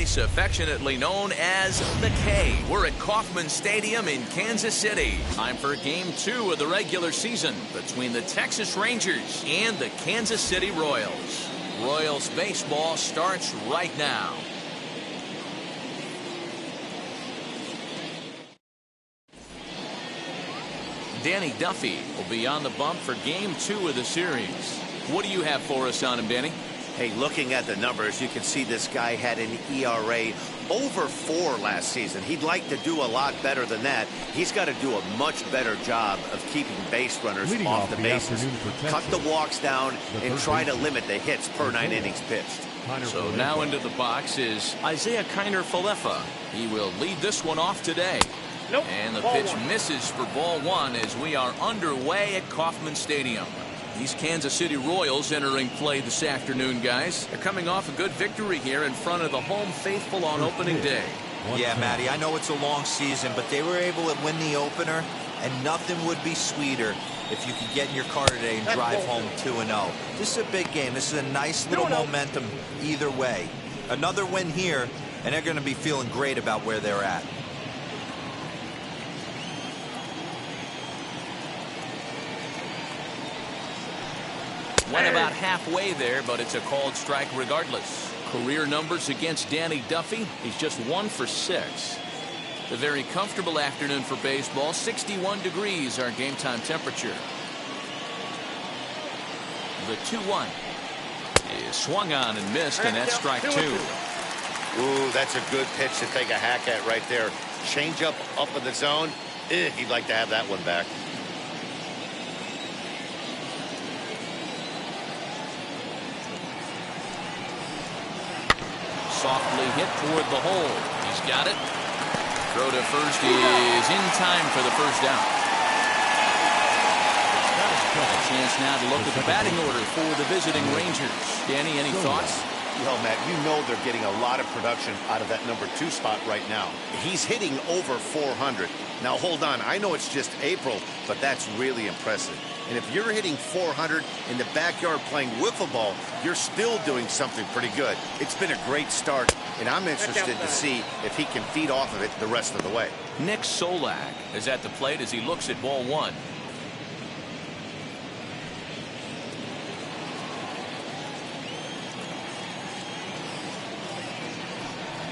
place affectionately known as the K. We're at Kauffman Stadium in Kansas City. Time for Game 2 of the regular season between the Texas Rangers and the Kansas City Royals. Royals baseball starts right now. Danny Duffy will be on the bump for Game 2 of the series. What do you have for us on him, Danny? Hey, looking at the numbers, you can see this guy had an ERA over 4 last season. He'd like to do a lot better than that. He's got to do a much better job of keeping base runners off the bases, cut the walks down, and try to limit the hits per 9 innings pitched. So now into the box is Isaiah Keiner. He will lead this one off today. Nope. And the pitch misses for ball 1 as we are underway at Kauffman Stadium. These Kansas City Royals entering play this afternoon, guys. They're coming off a good victory here in front of the home faithful on opening day. Yeah, Matty, I know it's a long season, but they were able to win the opener, and nothing would be sweeter if you could get in your car today and drive home 2-0. This is a big game. This is a nice little momentum either way. Another win here, and they're going to be feeling great about where they're at. Went about halfway there, but it's a called strike regardless. Career numbers against Danny Duffy. He's just 1 for 6. A very comfortable afternoon for baseball. 61 degrees our game time temperature. The 2-1 is swung on and missed, and that's strike 2. Ooh, that's a good pitch to take a hack at right there. Change up in the zone. He'd like to have that one back. Softly hit toward the hole. He's got it. Throw to first is in time for the first down. A chance now to look at the batting order for the visiting Rangers. Danny, any thoughts? Well, Matt, you know they're getting a lot of production out of that number 2 spot right now. He's hitting over 400. Now, hold on. I know it's just April, but that's really impressive. And if you're hitting 400 in the backyard playing wiffle ball, you're still doing something pretty good. It's been a great start, and I'm interested to see if he can feed off of it the rest of the way. Nick Solak is at the plate as he looks at ball 1.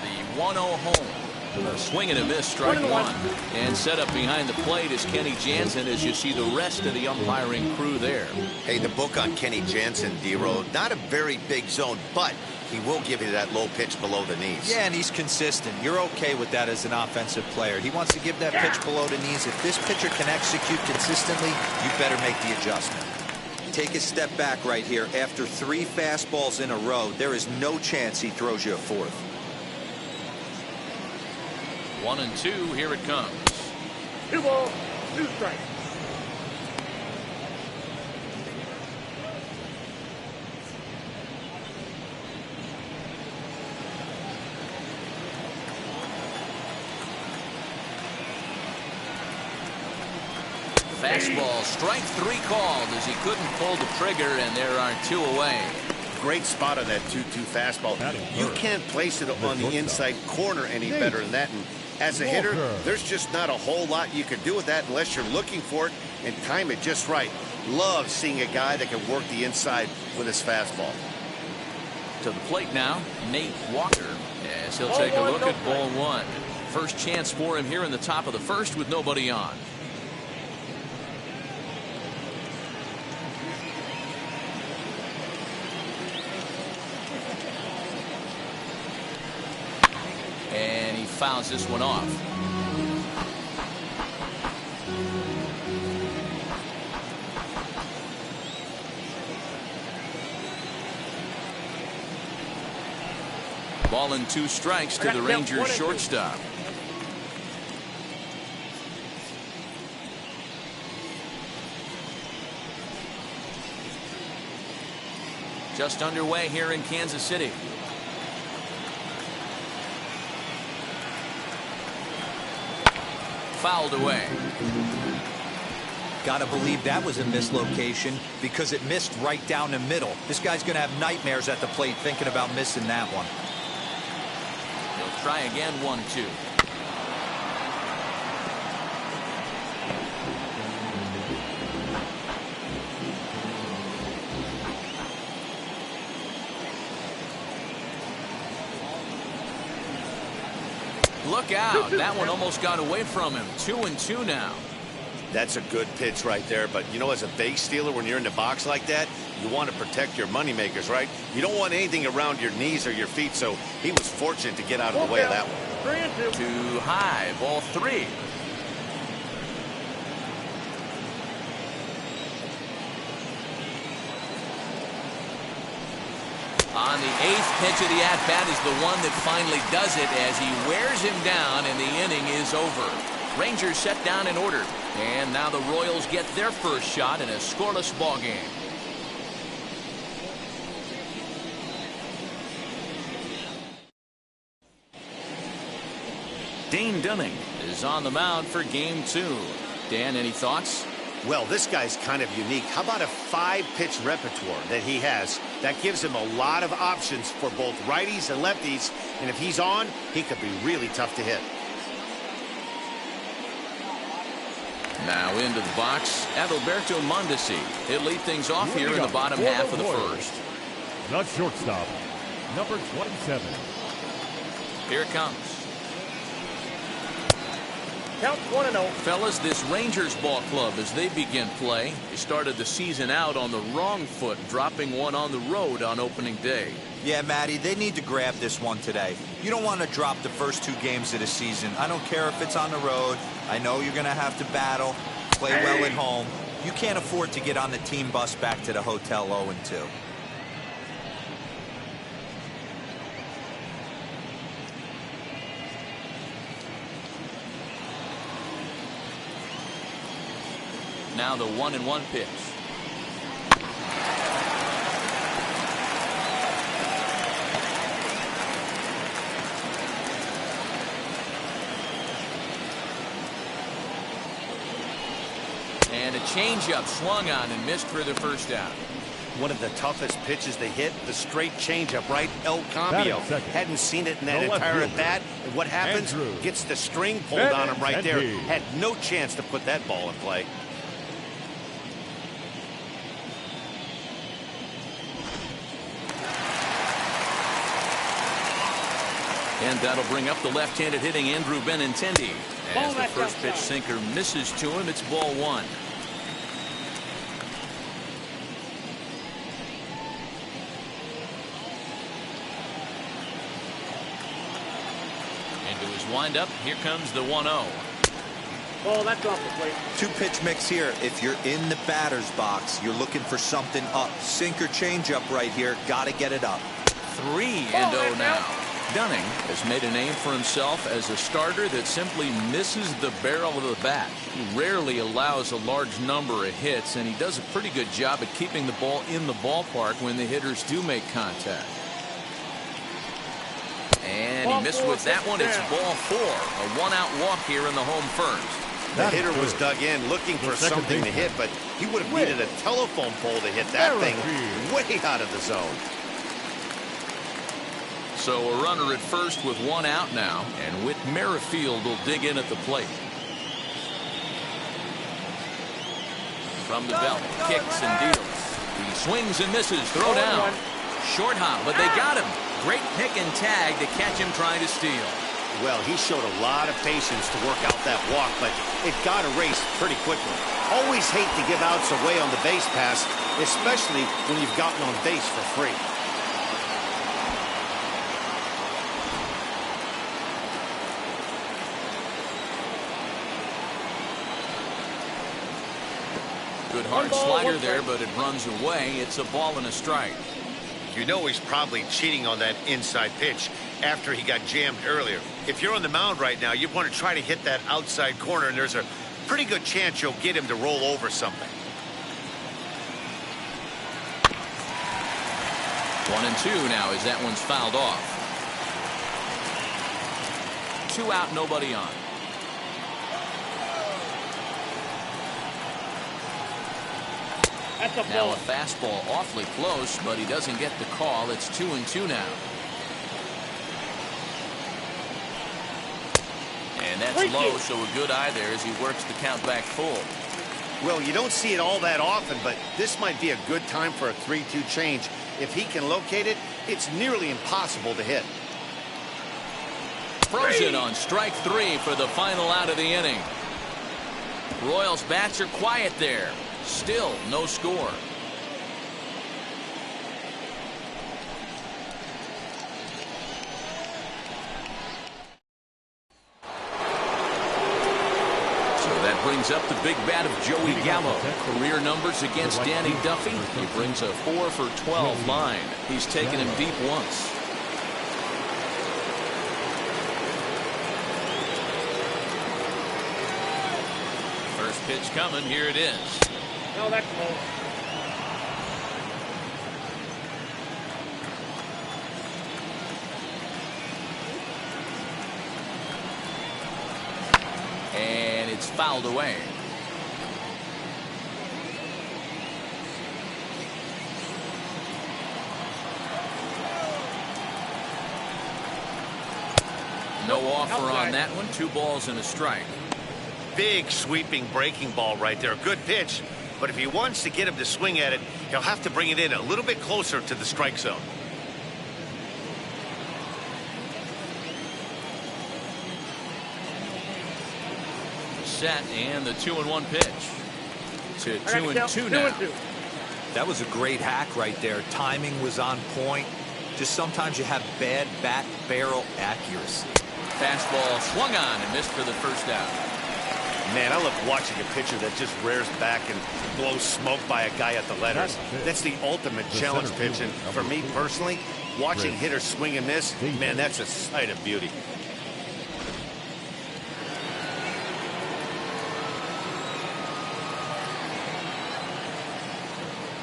The 1-0 home. A swing and a miss, strike 1. And set up behind the plate is Kenny Jansen as you see the rest of the umpiring crew there. Hey, the book on Kenny Jansen, D-Row, not a very big zone, but he will give you that low pitch below the knees. Yeah, and he's consistent. You're okay with that as an offensive player. He wants to give that pitch below the knees. If this pitcher can execute consistently, you better make the adjustment. Take a step back right here. After 3 fastballs in a row, there is no chance he throws you a 4th. 1-2, here it comes. 2 balls, 2 strikes. Fastball, strike 3 called as he couldn't pull the trigger, and there are 2 away. Great spot on that 2-2 fastball. You can't place it on the inside corner any better than that. And as a hitter, there's just not a whole lot you can do with that unless you're looking for it and time it just right. Love seeing a guy that can work the inside with his fastball. To the plate now, Nate Walker, as he'll take a look at ball 1. First chance for him here in the top of the first with nobody on. And he fouls this one off. Ball and 2 strikes to the Rangers shortstop. Just underway here in Kansas City. Fouled away. Gotta believe that was a mislocation because it missed right down the middle. This guy's gonna have nightmares at the plate thinking about missing that one. try again, 1-2. Look out. That one almost got away from him. 2-2 now. That's a good pitch right there. But, you know, as a base stealer, when you're in the box like that, you want to protect your moneymakers, right? You don't want anything around your knees or your feet, so he was fortunate to get out of the way of that one. 3-2. Too high. Ball 3. On the 8th pitch of the at-bat is the one that finally does it as he wears him down and the inning is over. Rangers set down in order. And now the Royals get their first shot in a scoreless ball game. Dane Dunning is on the mound for game 2. Dan, any thoughts? Well, this guy's kind of unique. How about a 5-pitch repertoire that he has? That gives him a lot of options for both righties and lefties. And if he's on, he could be really tough to hit. Now into the box, Adalberto Mondesi. He'll lead things off here in the bottom half of the first. The shortstop, number 27. Here it comes. Count 1-0. Fellas, this Rangers ball club, as they begin play, they started the season out on the wrong foot, dropping one on the road on opening day. Yeah, Matty, they need to grab this one today. You don't want to drop the first 2 games of the season. I don't care if it's on the road. I know you're going to have to battle, play well at home. You can't afford to get on the team bus back to the hotel 0-2. Now the 1-1 pitch. And a changeup swung on and missed for the first out. One of the toughest pitches they hit, the straight changeup, right? El Cambio. Hadn't seen it in that entire at bat. And what happens? Gets the string pulled on him right there. Had no chance to put that ball in play. And that'll bring up the left-handed hitting Andrew Benintendi. As the first pitch sinker misses to him, it's ball 1. Into his windup, here comes the 1-0. Oh, that's off the plate. 2-pitch mix here. If you're in the batter's box, you're looking for something up. Sinker changeup right here. Got to get it up. 3-0 now. Dunning has made a name for himself as a starter that simply misses the barrel of the bat. He rarely allows a large number of hits, and he does a pretty good job at keeping the ball in the ballpark when the hitters do make contact. And he missed with that one. It's ball 4. A 1-out walk here in the home first. The hitter was dug in looking for something to hit, but he would have needed a telephone pole to hit that thing way out of the zone. So a runner at first with 1 out now, and Whit Merrifield will dig in at the plate. From the belt, kicks and deals. He swings and misses, throw down. Short hop, but they got him. Great pick and tag to catch him trying to steal. Well, he showed a lot of patience to work out that walk, but it got erased pretty quickly. Always hate to give outs away on the base pass, especially when you've gotten on base for free. Good hard slider there, but it runs away. It's a ball and a strike. You know he's probably cheating on that inside pitch after he got jammed earlier. If you're on the mound right now, you want to try to hit that outside corner, and there's a pretty good chance you'll get him to roll over something. 1-2 now as that one's fouled off. 2 out, nobody on. Now a fastball awfully close, but he doesn't get the call. It's 2-2 now. And that's low, so a good eye there as he works the count back full. Well, you don't see it all that often, but this might be a good time for a 3-2 change. If he can locate it, it's nearly impossible to hit. Frozen on strike 3 for the final out of the inning. Royals bats are quiet there. Still no score. Brings up the big bat of Joey Gallo. Career numbers against Danny Duffy. He brings a 4 for 12 line. He's taken him deep once. First pitch coming. Here it is. No, that's low. And it's fouled away. No offer on that one. 2 balls and a strike. Big sweeping breaking ball right there. Good pitch. But if he wants to get him to swing at it, he'll have to bring it in a little bit closer to the strike zone. Set and the 2-1 pitch to 2-2 now. That was a great hack right there. Timing was on point. Just sometimes you have bad bat barrel accuracy. Fastball swung on and missed for the first out. Man, I love watching a pitcher that just rears back and blows smoke by a guy at the letters. That's the ultimate challenge pitch. And for me personally, watching hitters swing and miss, man, that's a sight of beauty.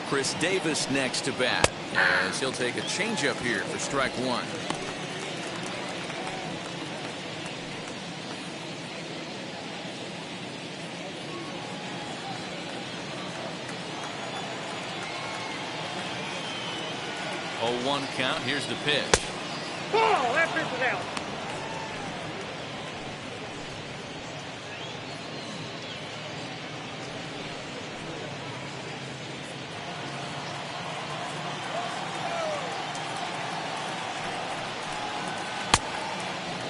Chris Davis next to bat, as he'll take a changeup here for strike 1. Oh, 1 count. Here's the pitch. Ball, that pitch is out.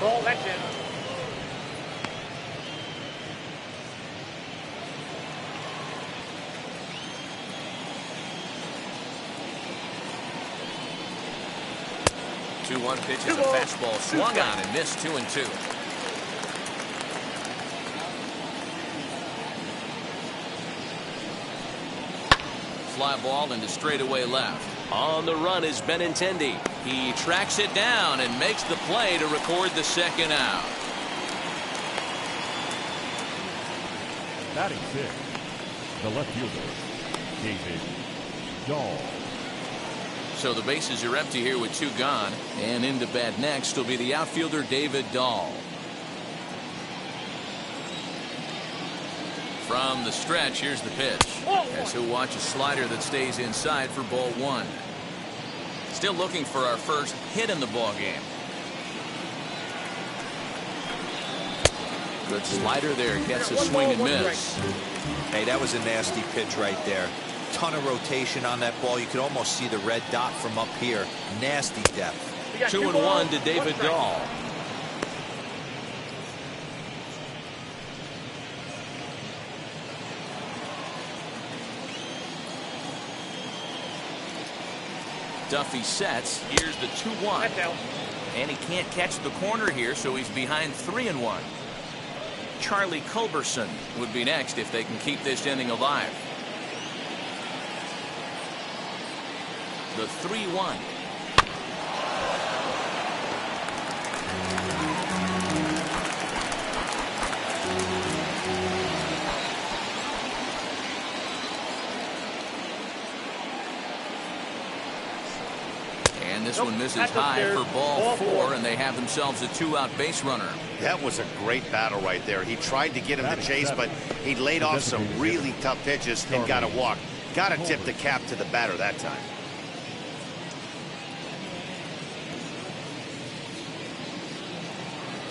Oh, that's it. Two-one pitch is a fastball swung on and missed. 2-2. Fly ball into straightaway left. On the run is Benintendi. He tracks it down and makes the play to record the second out. Batting 6, the left fielder, David Dahl. So the bases are empty here with 2 gone. And into bat next will be the outfielder David Dahl. From the stretch, here's the pitch. As he'll watch a slider that stays inside for ball 1. Still looking for our first hit in the ball game. Good slider there. Gets a swing and miss. Hey, that was a nasty pitch right there. Ton of rotation on that ball. You could almost see the red dot from up here. Nasty depth. 2-1 to David Dahl. Duffy sets. Here's the 2-1. And he can't catch the corner here, so he's behind 3-1. Charlie Culberson would be next if they can keep this inning alive. The 3-1. And this one misses high for ball 4, and they have themselves a 2-out base runner. That was a great battle right there. He tried to get him to chase, but he laid off some really tough pitches and got a walk. Got to tip the cap to the batter that time.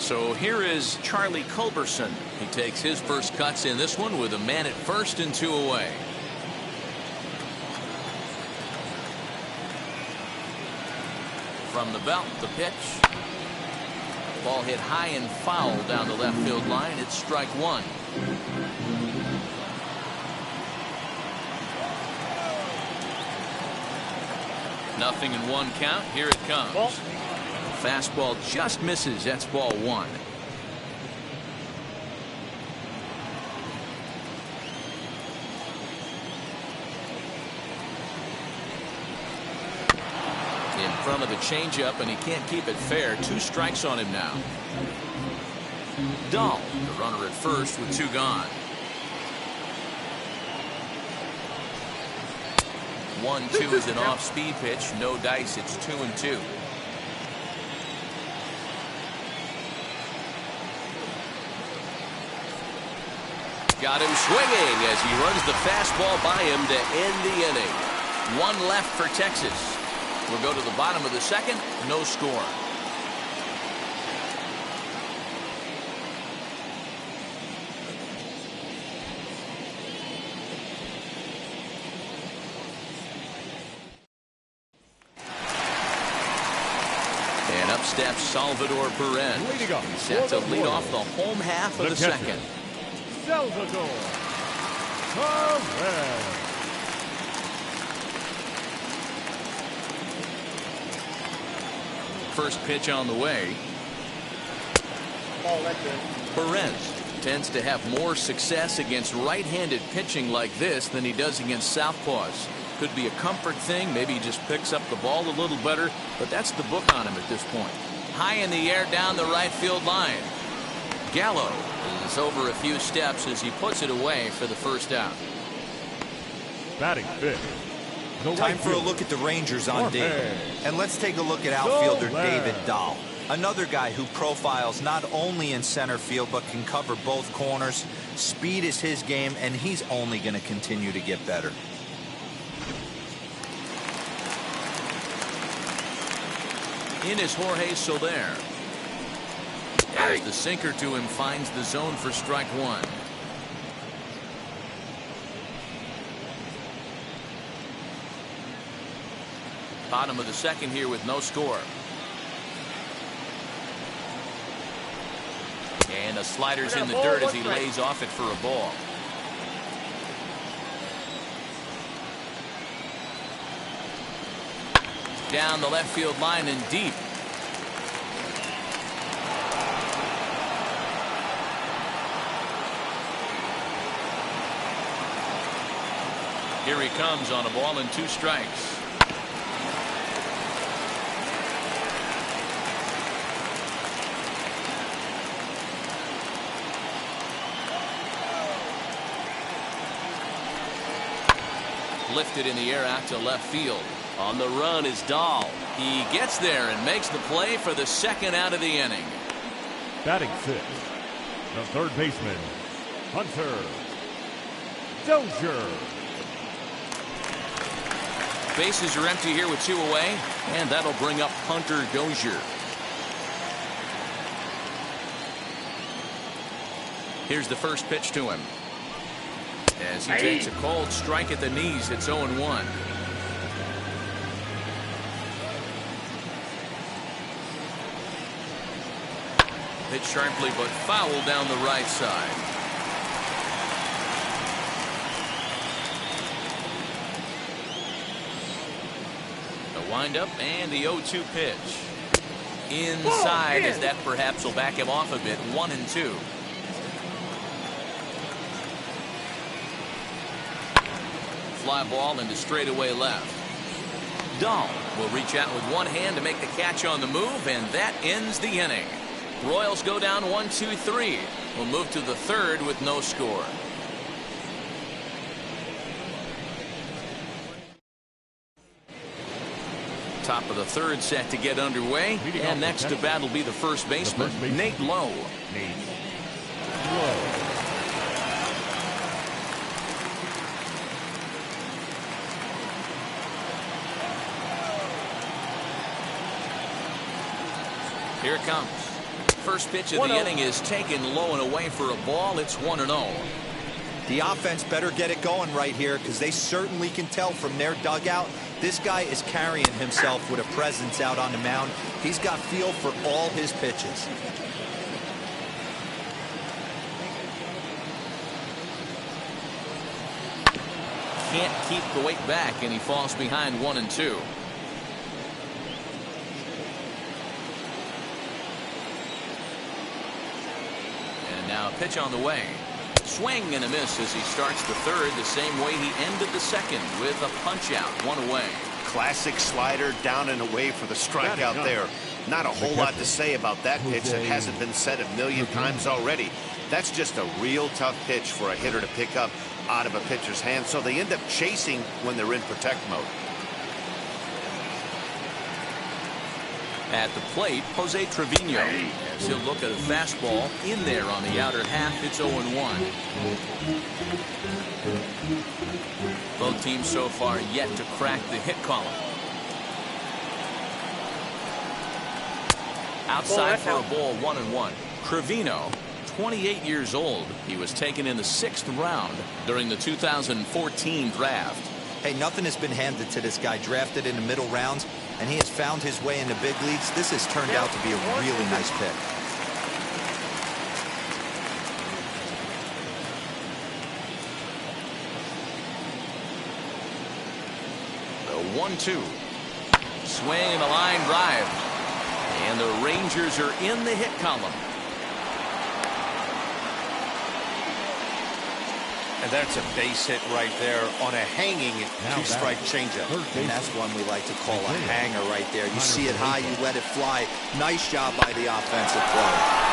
So here is Charlie Culberson. He takes his first cuts in this one with a man at first and 2 away. From the belt, the pitch. Ball hit high and foul down the left field line. It's strike one. Nothing in 1 count. Here it comes. Fastball just misses. That's ball 1. In front of the changeup, and he can't keep it fair. 2 strikes on him now. Dahl, the runner at first with 2 gone. 1-2 is an off-speed pitch. No dice. It's 2-2. Got him swinging as he runs the fastball by him to end the inning. 1 left for Texas. We'll go to the bottom of the second. No score. And up steps Salvador Perez. He's set to lead off the home half of the second. Salvador Perez. First pitch on the way. Perez tends to have more success against right-handed pitching like this than he does against southpaws. Could be a comfort thing. Maybe he just picks up the ball a little better, but that's the book on him at this point. High in the air down the right field line. Gallo is over a few steps as he puts it away for the first out. Batting fifth. Time for a look at the Rangers on D. And let's take a look at outfielder David Dahl. Another guy who profiles not only in center field but can cover both corners. Speed is his game, and he's only going to continue to get better. In is Jorge Soler. As the sinker to him finds the zone for strike 1. Bottom of the second here with no score. And a slider's in the dirt as he lays off it for a ball. Down the left field line and deep. Here he comes on a ball and 2 strikes. Lifted in the air out to left field. On the run is Dahl. He gets there and makes the play for the second out of the inning. Batting sixth, the third baseman, Hunter Dozier. Bases are empty here with 2 away, and that'll bring up Hunter Dozier. Here's the first pitch to him. As he takes a cold strike at the knees, it's 0-1. Hit sharply but foul down the right side. The windup and the 0-2 pitch. Inside, as that perhaps will back him off a bit. 1-2. Fly ball into straightaway left. Dahl will reach out with one hand to make the catch on the move, and that ends the inning. Royals go down 1-2-3. We'll move to the third with no score. Top of the third set to get underway, and next to bat will be the first baseman, Nate Lowe. Here it comes. first pitch of the inning is taken low and away for a ball. It's 1-0. The offense better get it going right here, because they certainly can tell from their dugout this guy is carrying himself with a presence out on the mound. He's got feel for all his pitches. Can't keep the weight back, and he falls behind 1-2. And now a pitch on the way. Swing and a miss as he starts the third the same way he ended the second, with a punch out, 1 away. Classic slider, down and away for the strikeout there. Not a whole lot to say about that pitch that hasn't been said a million times already. That's just a real tough pitch for a hitter to pick up out of a pitcher's hand, so they end up chasing when they're in protect mode. At the plate, Jose Trevino, as he'll look at a fastball in there on the outer half. It's 0-1. Both teams so far yet to crack the hit column. Outside for a ball, 1-1. Trevino, 28 years old. He was taken in the 6th round during the 2014 draft. Hey, nothing has been handed to this guy. Drafted in the middle rounds, and he has found his way in the big leagues. This has turned out to be a really nice pick. The 1-2. Swing and a line drive. And the Rangers are in the hit column. And that's a base hit right there on a hanging two-strike changeup. And that's one we like to call a hanger right there. You see it high, you let it fly. Nice job by the offensive player.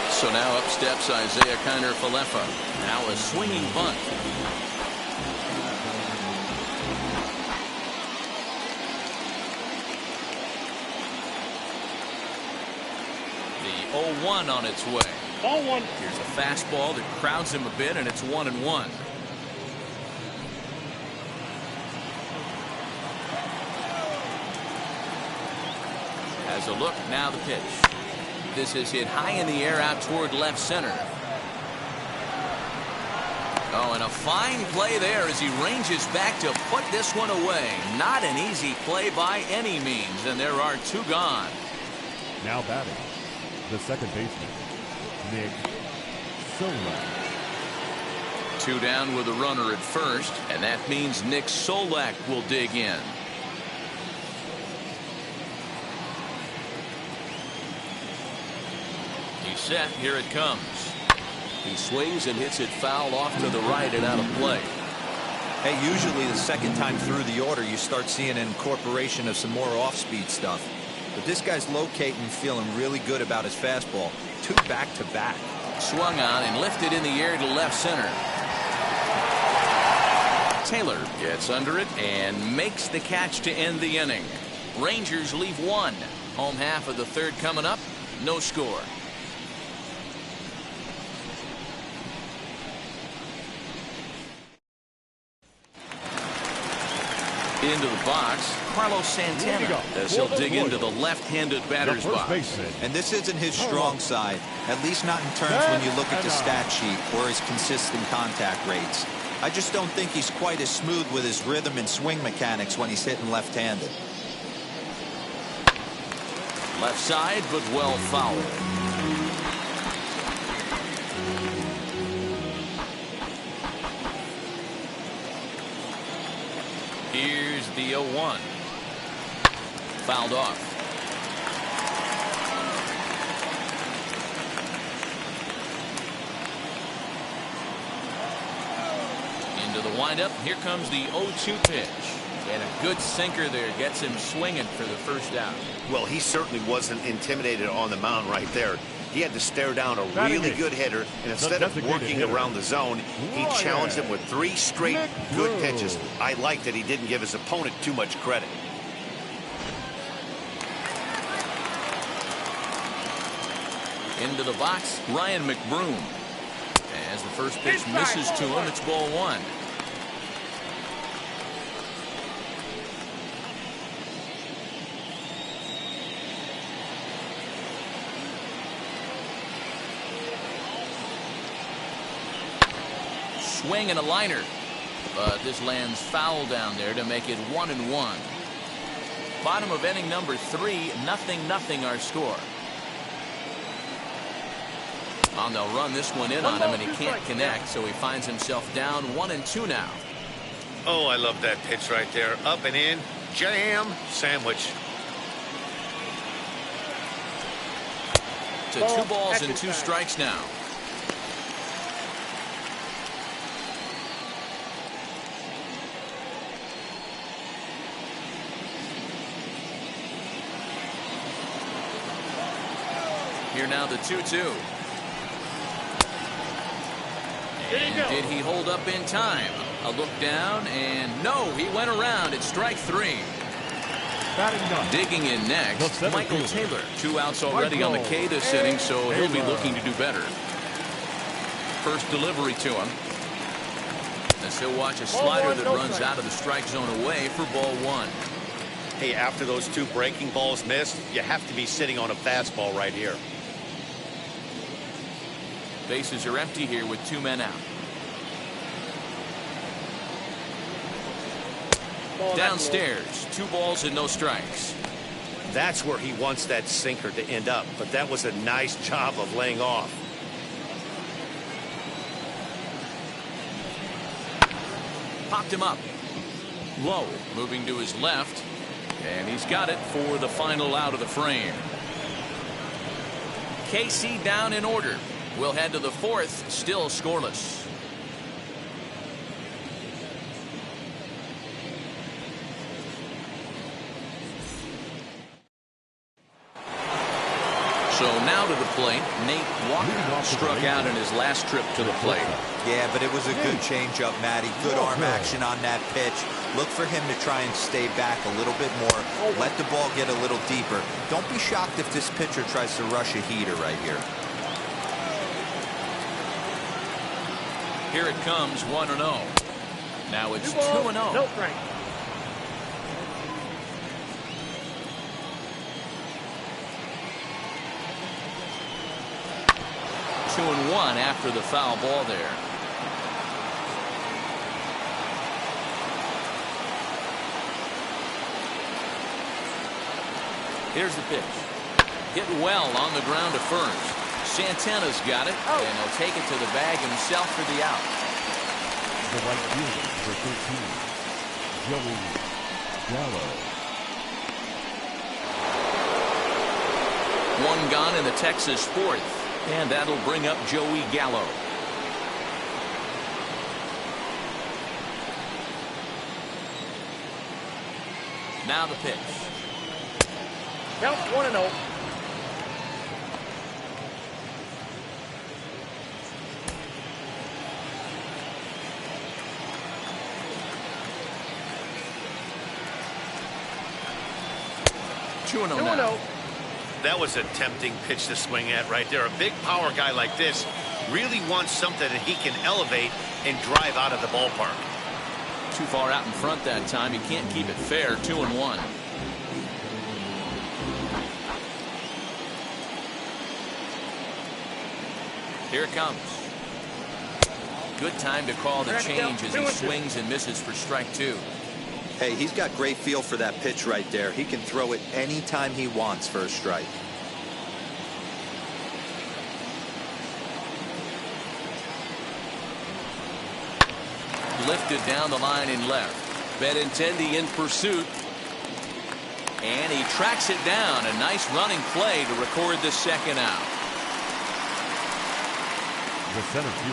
So now up steps Isaiah Keiner-Falefa. Now a swinging bunt. The 0-1 on its way. Ball one. Here's a fastball that crowds him a bit, and it's 1-1. Has a look, now the pitch. This is hit high in the air out toward left center. Oh, and a fine play there as he ranges back to put this one away. Not an easy play by any means, and there are 2 gone. Now batting, the second baseman, Nick Solak. 2 down with a runner at first, and that means Nick Solak will dig in. He's set. Here it comes. He swings and hits it foul off to the right and out of play. Hey, usually the second time through the order, you start seeing an incorporation of some more off-speed stuff. But this guy's locating, feeling really good about his fastball. 2 back-to-back. Swung on and lifted in the air to left center. Taylor gets under it and makes the catch to end the inning. Rangers leave 1. Home half of the third coming up. No score. Into the box, Carlos Santana, as he'll dig into the left-handed batter's box. And this isn't his strong side, at least not in terms when you look at the stat sheet or his consistent contact rates. I just don't think he's quite as smooth with his rhythm and swing mechanics when he's hitting left-handed. Left side, but well fouled. Here's the 0-1. Fouled off. Into the windup. Here comes the 0-2 pitch. And a good sinker there gets him swinging for the first out. Well, he certainly wasn't intimidated on the mound right there. He had to stare down a really good hitter, and instead of working around the zone, he challenged him with 3 straight good pitches. I like that he didn't give his opponent too much credit. Into the box, Ryan McBroom. As the first pitch misses to him, it's ball 1. swing and a liner. But this lands foul down there to make it 1-1. Bottom of inning number 3, 0-0 our score. And they'll run this one in on him, and he can't connect, so he finds himself down 1-2 now. Oh, I love that pitch right there. Up and in, jam, sandwich. To 2 balls and 2 strikes now. Here now the 2-2. And did he hold up in time? A look down, and no, he went around. It's strike 3. Digging in next, Michael Taylor. 2 outs already on the K this inning, so he'll be looking to do better. First delivery to him. As he'll watch a slider that runs out of the strike zone away for ball 1. Hey, after those 2 breaking balls missed, you have to be sitting on a fastball right here. Bases are empty here with 2 men out. Downstairs, 2 balls and no strikes. That's where he wants that sinker to end up, but that was a nice job of laying off. Popped him up. Low, moving to his left, and he's got it for the final out of the frame. KC down in order. We'll head to the 4th, still scoreless. So now to the plate, Nate Walker struck out in his last trip to the plate. Yeah, but it was a good changeup, Matty. Good arm action on that pitch. Look for him to try and stay back a little bit more. Let the ball get a little deeper. Don't be shocked if this pitcher tries to rush a heater right here. Here it comes, 1-0. Now it's 2-0. No strike. Two and 1 after the foul ball there. Here's the pitch. Hit well on the ground to first. Santana's got it, and he'll take it to the bag himself for the out. The right fielder for 13, Joey Gallo. 1 gone in the Texas 4th, and that'll bring up Joey Gallo. Now the pitch. Count 1-0. Now. That was a tempting pitch to swing at right there. A big power guy like this really wants something that he can elevate and drive out of the ballpark. Too far out in front that time. He can't keep it fair. 2-1. Here it comes. Good time to call the change as he swings and misses for strike 2. Hey, he's got great feel for that pitch right there. He can throw it anytime he wants for a strike. Lifted down the line in left. Benintendi in pursuit. And he tracks it down. A nice running play to record the 2nd out.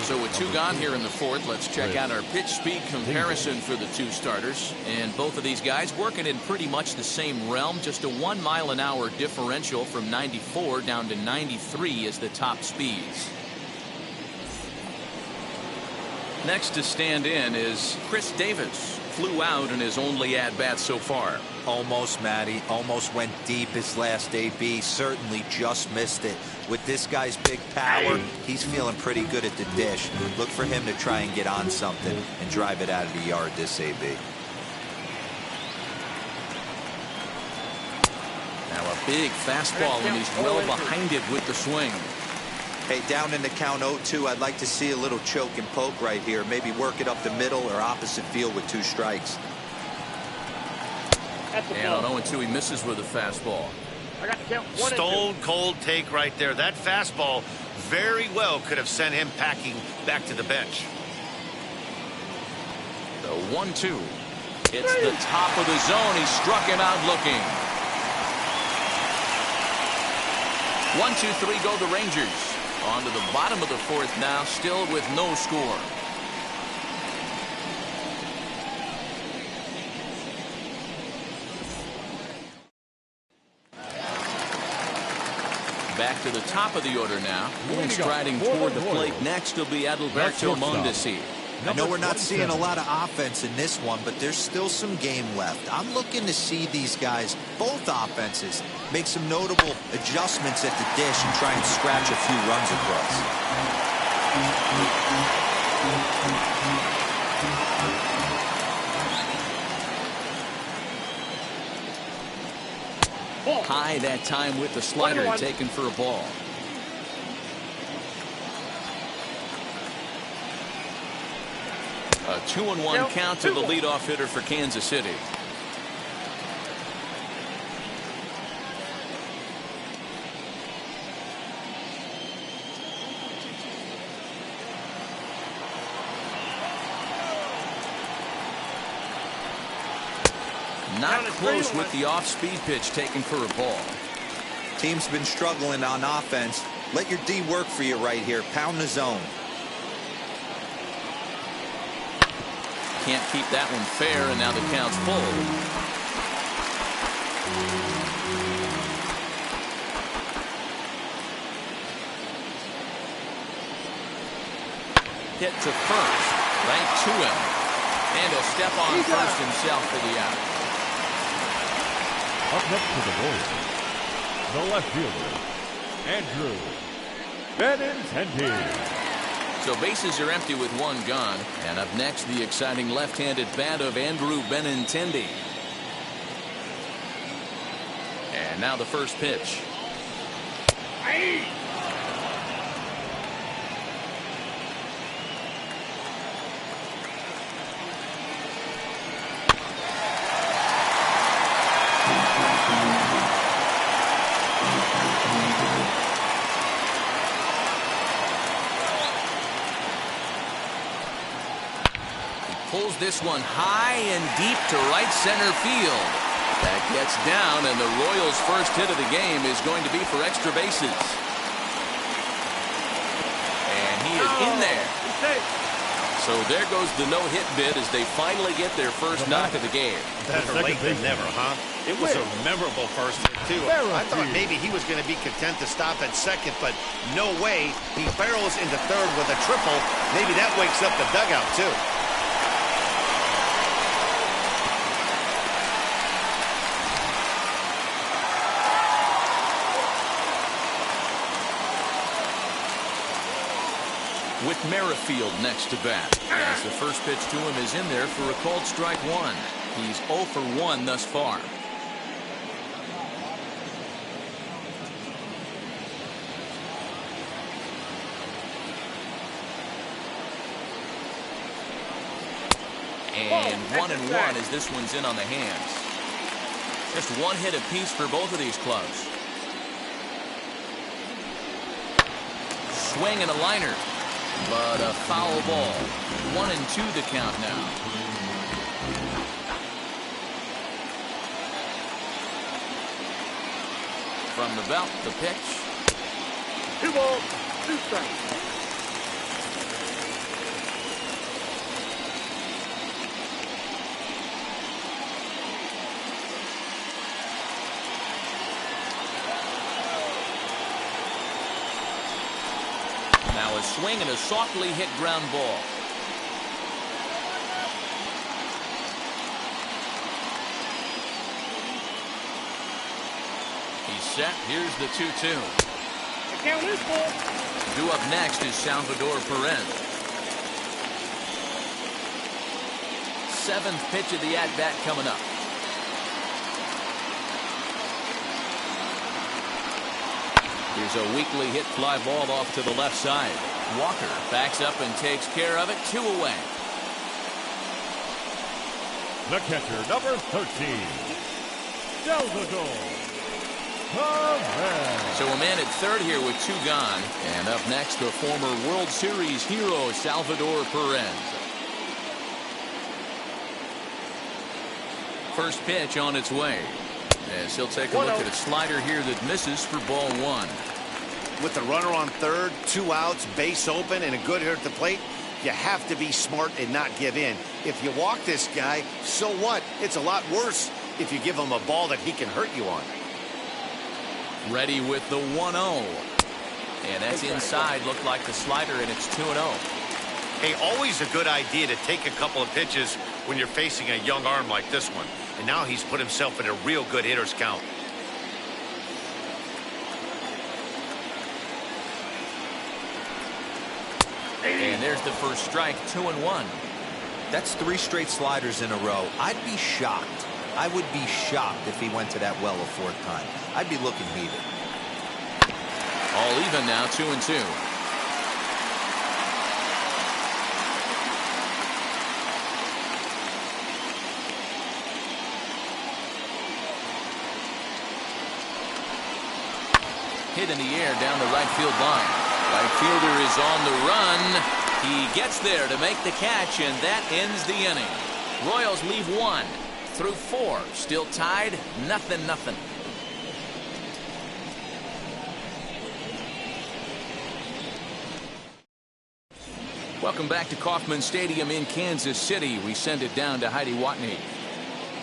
So with 2 gone here in the 4th, let's check out our pitch speed comparison for the 2 starters. And both of these guys working in pretty much the same realm. Just a 1 mile an hour differential from 94 down to 93 is the top speeds. Next to stand in is Chris Davis. Flew out in his only at-bat so far. Almost, Matty. Almost went deep his last AB. Certainly just missed it. With this guy's big power, he's feeling pretty good at the dish. Look for him to try and get on something and drive it out of the yard this AB. Now a big fastball, and he's well behind it with the swing. Hey, down in the count 0-2, I'd like to see a little choke and poke right here. Maybe work it up the middle or opposite field with 2 strikes. And on 0-2, he misses with a fastball. I got the count 1-2. Stone cold take right there. That fastball very well could have sent him packing back to the bench. The 1-2. It's the top of the zone. He struck him out looking. 1-2-3 go the Rangers. On to the bottom of the 4th now, still with no score. Back to the top of the order now. And striding toward the plate next will be Adalberto Mondesi. I know we're not seeing a lot of offense in this one, but there's still some game left. I'm looking to see these guys, both offenses, make some notable adjustments at the dish and try and scratch a few runs across. High that time with the slider, taken for a ball. A 2-1 count to the leadoff hitter for Kansas City. Not close with the off-speed pitch, taken for a ball. Team's been struggling on offense. Let your D work for you right here. Pound the zone. Can't keep that one fair, and now the count's full. Hit to first, right to him. And he'll step on first himself for the out. Up next to the Royals, the left fielder, Andrew Benintendi. So bases are empty with 1 gone. And up next, the exciting left-handed bat of Andrew Benintendi. And now the first pitch. Pulls this one high and deep to right center field. That gets down, and the Royals' first hit of the game is going to be for extra bases. And he is in there. So there goes the no-hit bid as they finally get their first knock of the game. Better late than never, huh? It was a memorable first hit, too. I thought maybe he was going to be content to stop at second, but no way. He barrels into third with a triple. Maybe that wakes up the dugout, too. With Merrifield next to bat, as the first pitch to him is in there for a called strike 1. He's 0 for 1 thus far. And 1-1 as this one's in on the hands. Just 1 hit apiece for both of these clubs. Swing and a liner. But a foul ball. 1-2 the count now. From the belt, the pitch. 2 balls, 2 strikes. Now a swing and a softly hit ground ball. He's set. Here's the 2-2. The count is full. Due up next is Salvador Perez. 7th pitch of the at-bat coming up. Here's a weakly hit fly ball off to the left side. Walker backs up and takes care of it. 2 away. The catcher, number 13, Salvador. So a man at third here with 2 gone. And up next, the former World Series hero, Salvador Perez. First pitch on its way. As he'll take a look at a slider here that misses for ball 1. With the runner on third, 2 outs, base open, and a good hitter at the plate, you have to be smart and not give in. If you walk this guy, so what? It's a lot worse if you give him a ball that he can hurt you on. Ready with the 1-0. And that's inside. Looked like the slider, and it's 2-0. Hey, always a good idea to take a couple of pitches when you're facing a young arm like this one. And now he's put himself in a real good hitter's count. And there's the first strike, 2-1. That's 3 straight sliders in a row. I'd be shocked. I would be shocked if he went to that well a 4th time. I'd be looking heated. All even now, 2-2. Hit in the air down the right field line. Right fielder is on the run. He gets there to make the catch, and that ends the inning. Royals leave 1 through 4. Still tied, 0-0. Welcome back to Kauffman Stadium in Kansas City. We send it down to Heidi Watney.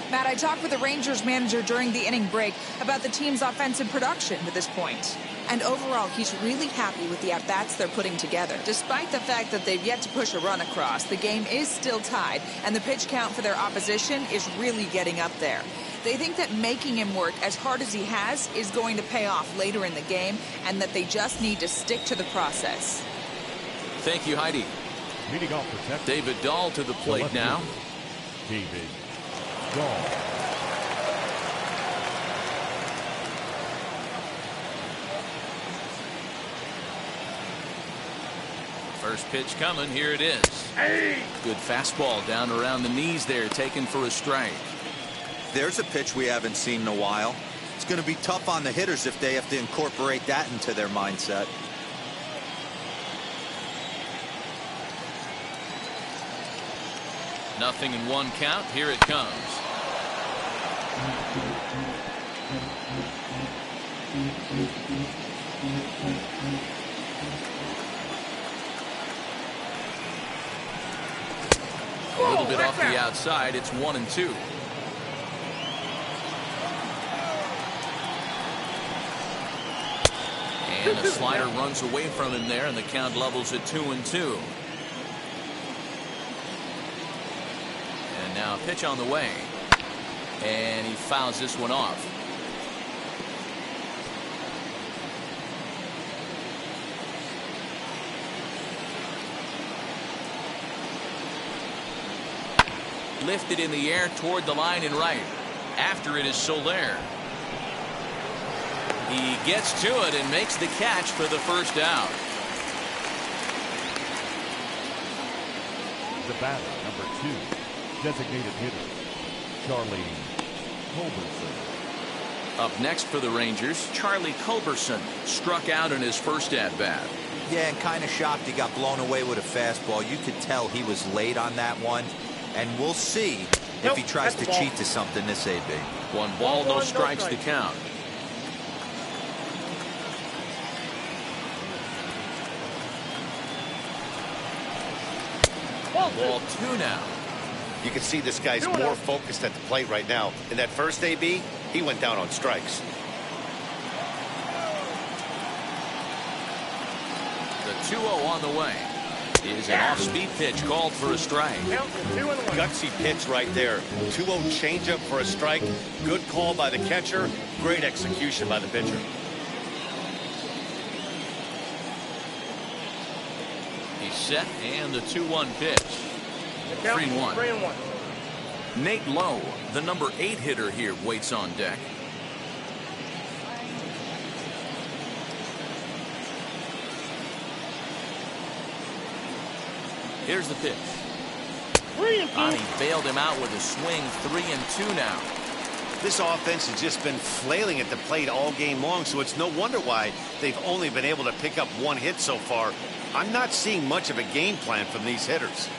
Matt, I talked with the Rangers manager during the inning break about the team's offensive production to this point. And overall, he's really happy with the at-bats they're putting together. Despite the fact that they've yet to push a run across, the game is still tied, and the pitch count for their opposition is really getting up there. They think that making him work as hard as he has is going to pay off later in the game, and that they just need to stick to the process. Thank you, Heidi. Leading off protected. David Dahl to the plate now. David Dahl. First pitch coming. Here it is. Good fastball down around the knees there, taken for a strike. There's a pitch we haven't seen in a while. It's going to be tough on the hitters if they have to incorporate that into their mindset. Nothing in 1 count. Here it comes. A little bit off the outside. It's 1-2. And the slider runs away from him there, and the count levels at 2-2. And now a pitch on the way. And he fouls this one off. Lifted in the air toward the line and right. After it is Soler. He gets to it and makes the catch for the first out. The batter, number 2, designated hitter, Charlie Culberson. Up next for the Rangers, Charlie Culberson struck out in his first at-bat. Yeah, and kind of shocked he got blown away with a fastball. You could tell he was late on that one. And we'll see if he tries to cheat to something this AB. 1 ball, no strikes to count. Ball 2 now. You can see this guy's more focused at the plate right now. In that first AB, he went down on strikes. The 2-0 on the way. Is an off-speed pitch called for a strike. Gutsy pitch right there. 2-0 changeup for a strike. Good call by the catcher. Great execution by the pitcher. He's set, and the 2-1 pitch. 3-1. Nate Lowe, the number 8 hitter here, waits on deck. Here's the pitch. 3-2. And he bailed him out with a swing. 3-2 now. This offense has just been flailing at the plate all game long, so it's no wonder why they've only been able to pick up one hit so far. I'm not seeing much of a game plan from these hitters.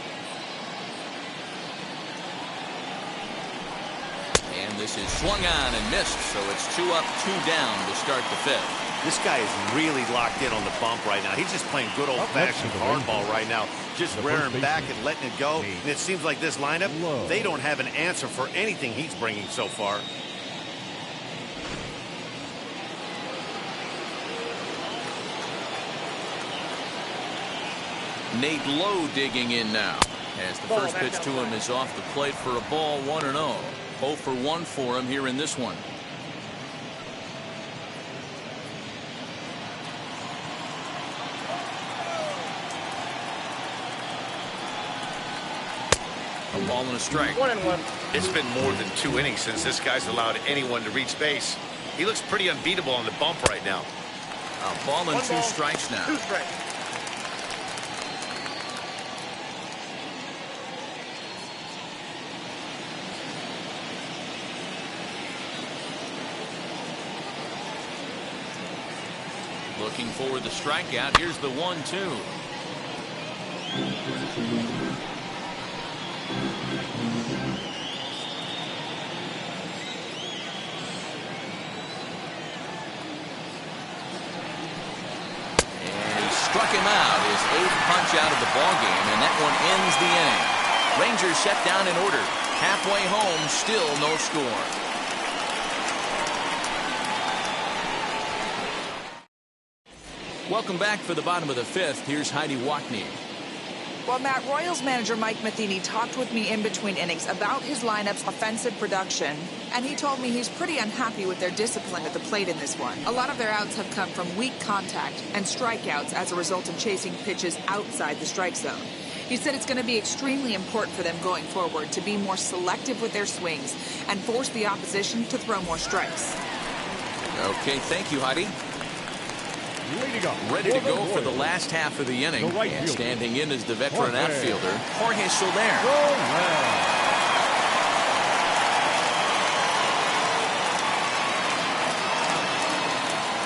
And this is swung on and missed, so it's 2 up, 2 down to start the 5th. This guy is really locked in on the bump right now. He's just playing good old-fashioned hardball right now, just rearing back and letting it go. And it seems like this lineup, they don't have an answer for anything he's bringing so far. Nate Lowe digging in now, as the first pitch to him is off the plate for a ball. 1-0. 0 for 1 for him here in this one. A ball and a strike. 1-1. It's been more than 2 innings since this guy's allowed anyone to reach base. He looks pretty unbeatable on the bump right now. A ball and 2 strikes now. 2 strikes. Looking for the strikeout. Here's the 1-2. Struck him out, his 8th punch out of the ballgame, and that one ends the inning. Rangers set down in order. Halfway home, still no score. Welcome back for the bottom of the 5th. Here's Heidi Watney. Well, Matt, Royals manager Mike Matheny talked with me in between innings about his lineup's offensive production, and he told me he's pretty unhappy with their discipline at the plate in this one. A lot of their outs have come from weak contact and strikeouts as a result of chasing pitches outside the strike zone. He said it's going to be extremely important for them going forward to be more selective with their swings and force the opposition to throw more strikes. Okay, thank you, Heidi. Leading up, ready to go for the last half of the inning. And standing in is the veteran outfielder, Jorge Soler.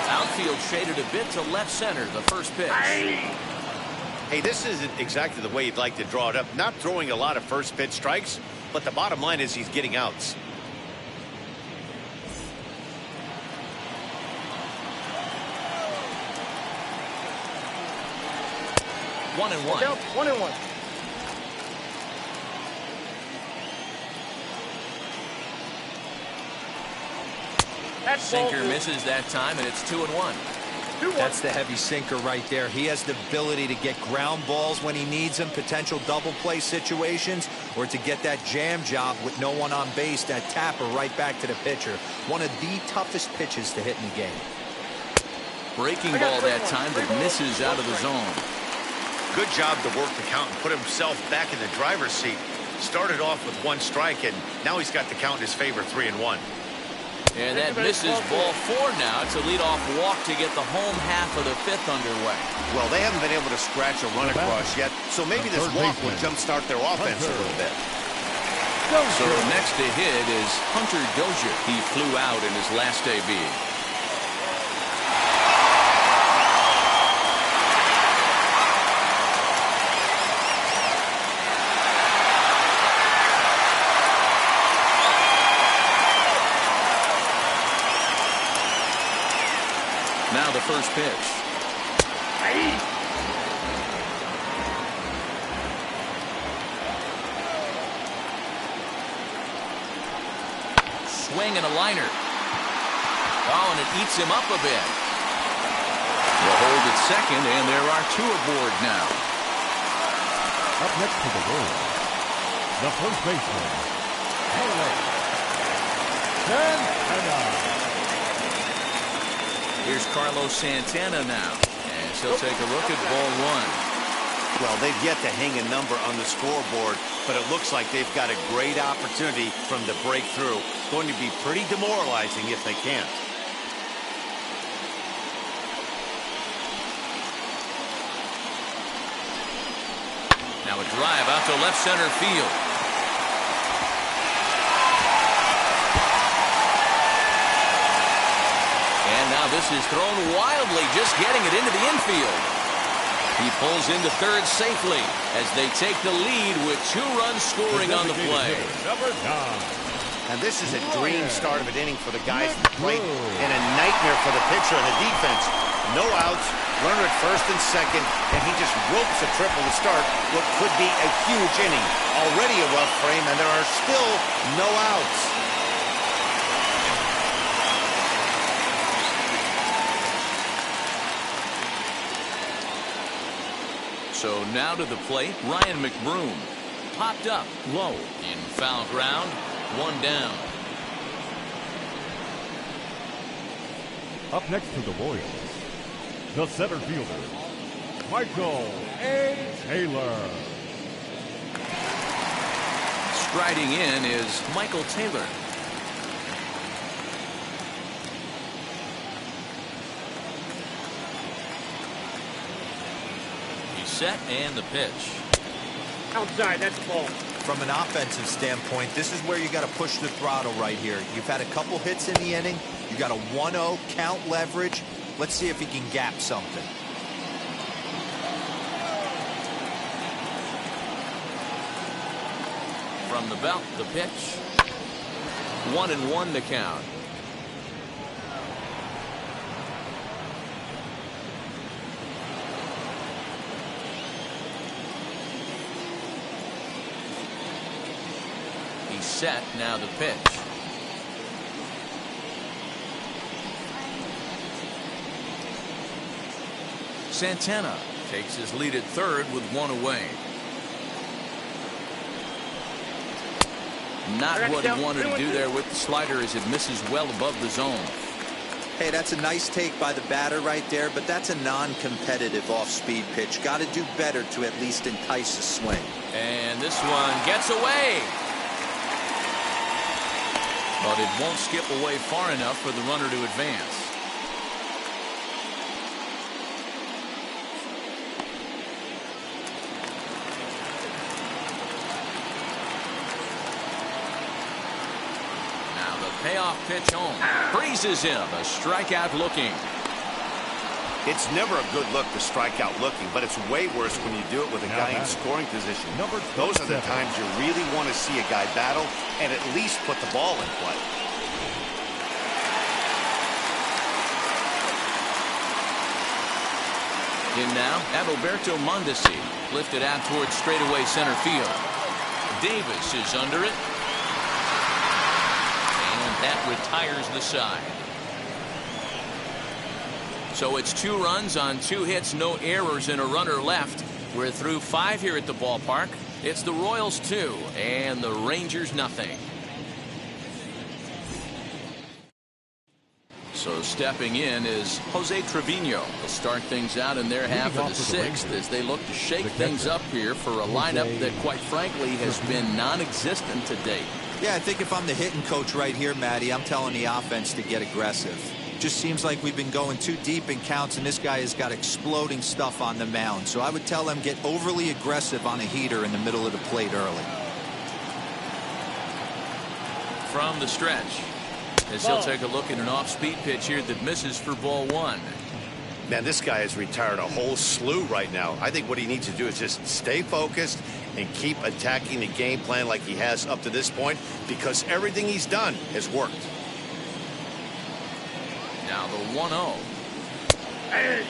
Outfield shaded a bit to left center, the first pitch. Hey, this isn't exactly the way you'd like to draw it up. Not throwing a lot of first pitch strikes, but the bottom line is he's getting outs. 1-1. 1-1. Sinker misses that time, and it's 2-1. That's the heavy sinker right there. He has the ability to get ground balls when he needs them, potential double play situations, or to get that jam job with no one on base, that tapper right back to the pitcher. One of the toughest pitches to hit in the game. Breaking ball that time, but misses out of the zone. Good job to work the count and put himself back in the driver's seat. Started off with 1 strike, and now he's got the count in his favor, 3-1. And that misses ball 4 now. It's a leadoff walk to get the home half of the 5th underway. Well, they haven't been able to scratch a run across yet, so maybe this walk will jumpstart their offense a little bit. So next to hit is Hunter Dozier. He flew out in his last debut. Now the first pitch. Swing and a liner. Oh, and it eats him up a bit. The hold at second, and there are 2 aboard now. Up next to the wall, the first baseman, Santana. Here's Carlos Santana now, and he'll take a look at ball 1. Well, they've yet to hang a number on the scoreboard, but it looks like they've got a great opportunity from the breakthrough. Going to be pretty demoralizing if they can't. Now a drive out to left center field. And now this is thrown wildly, just getting it into the infield. He pulls into third safely as they take the lead with 2 runs scoring on the play. Number 9. And this is a dream start of an inning for the guys at the plate and a nightmare for the pitcher and the defense. No outs, runner at first and second, and he just ropes a triple to start what could be a huge inning. Already a rough frame, and there are still no outs. So now to the plate, Ryan McBroom. Popped up, low, in foul ground, 1 down. Up next to the Royals, the center fielder, Michael A. Taylor. Striding in is Michael Taylor. He's set and the pitch. Outside, that's the ball. From an offensive standpoint, this is where you got to push the throttle right here. You've had a couple hits in the inning. You got a 1-0 count leverage. Let's see if he can gap something. From the belt, the pitch. 1-1 to count. He's set, now the pitch. Santana takes his lead at third with 1 away. Not what he wanted to do there with the slider as it misses well above the zone. Hey, that's a nice take by the batter right there, but that's a non-competitive off-speed pitch. Got to do better to at least entice a swing. And this one gets away. But it won't skip away far enough for the runner to advance. Payoff pitch home. Freezes him. A strikeout looking. It's never a good look to strike out looking, but it's way worse when you do it with a guy in scoring position. Those are the times you really want to see a guy battle and at least put the ball in play. In now, Adalberto Mondesi lifted out towards straightaway center field. Davis is under it. That retires the side. So it's 2 runs on 2 hits, no errors, and a runner left. We're through 5 here at the ballpark. It's the Royals 2 and the Rangers nothing. So stepping in is Jose Trevino. They'll start things out in their half of the 6th as they look to shake things up here for a lineup that, quite frankly, has been non-existent to date. Yeah, I think if I'm the hitting coach right here, Matty, I'm telling the offense to get aggressive. Just seems like we've been going too deep in counts, and this guy has got exploding stuff on the mound. So I would tell them get overly aggressive on a heater in the middle of the plate early. From the stretch, as he'll take a look at an off-speed pitch here that misses for ball 1. Man, this guy has retired a whole slew right now. I think what he needs to do is just stay focused and keep attacking the game plan like he has up to this point, because everything he's done has worked. Now the 1-0. Hey.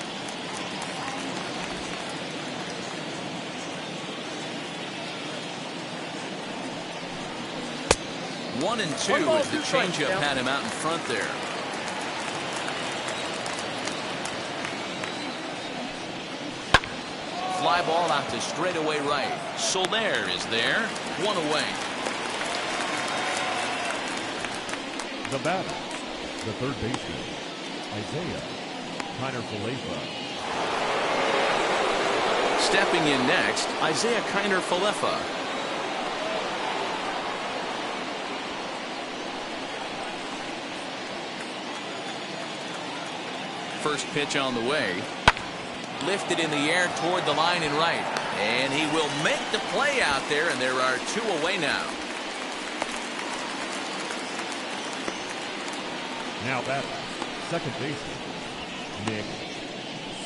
One and 2 as the changeup had him out in front there. Fly ball out to straightaway right. Soler is there. 1 away. The batter, the third baseman, Isaiah Keiner. Stepping in next, Isaiah Keiner. First pitch on the way. Lifted in the air toward the line and right. And he will make the play out there, and there are 2 away now. Now batter, second baseman, Nick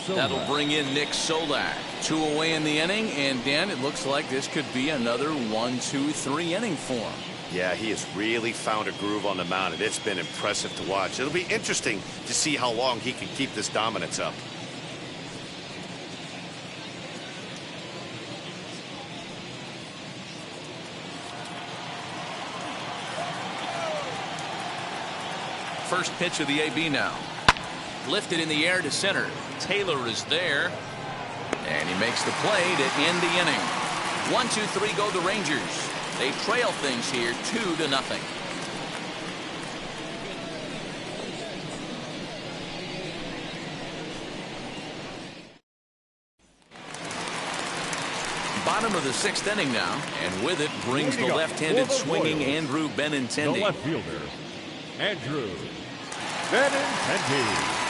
Solak. That'll bring in Nick Solak. 2 away in the inning, and Dan, it looks like this could be another 1-2-3 inning for him. Yeah, he has really found a groove on the mound, and it's been impressive to watch. It'll be interesting to see how long he can keep this dominance up. First pitch of the AB now. Lifted in the air to center. Taylor is there. And he makes the play to end the inning. 1-2-3 go the Rangers. They trail things here 2-0. Bottom of the 6th inning now, and with it brings the left-handed swinging Andrew Benintendi. The left fielder, Andrew Benintendi.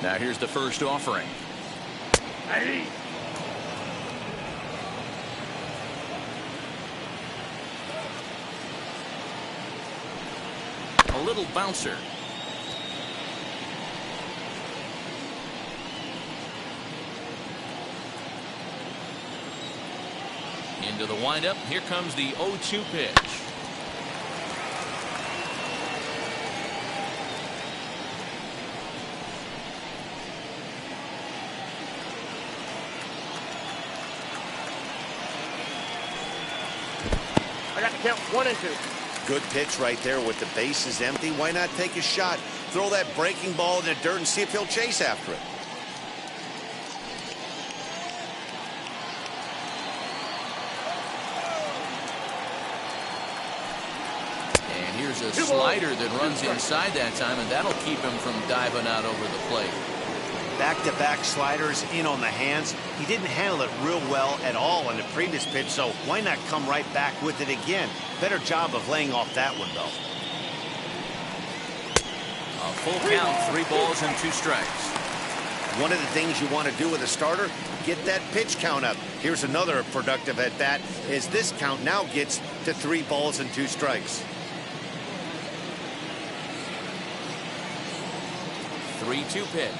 Now here's the first offering. Hey. A little bouncer. Into the windup. Here comes the 0-2 pitch. I got to count 1 and 2. Good pitch right there with the bases empty. Why not take a shot? Throw that breaking ball in the dirt and see if he'll chase after it. And here's a slider that runs inside that time, and that'll keep him from diving out over the plate. Back-to-back sliders in on the hands. He didn't handle it real well at all in the previous pitch, so why not come right back with it again? Better job of laying off that one, though. A full count, 3 balls and 2 strikes. One of the things you want to do with a starter, get that pitch count up. Here's another productive at bat, as this count now gets to 3 balls and 2 strikes. 3-2 pitch.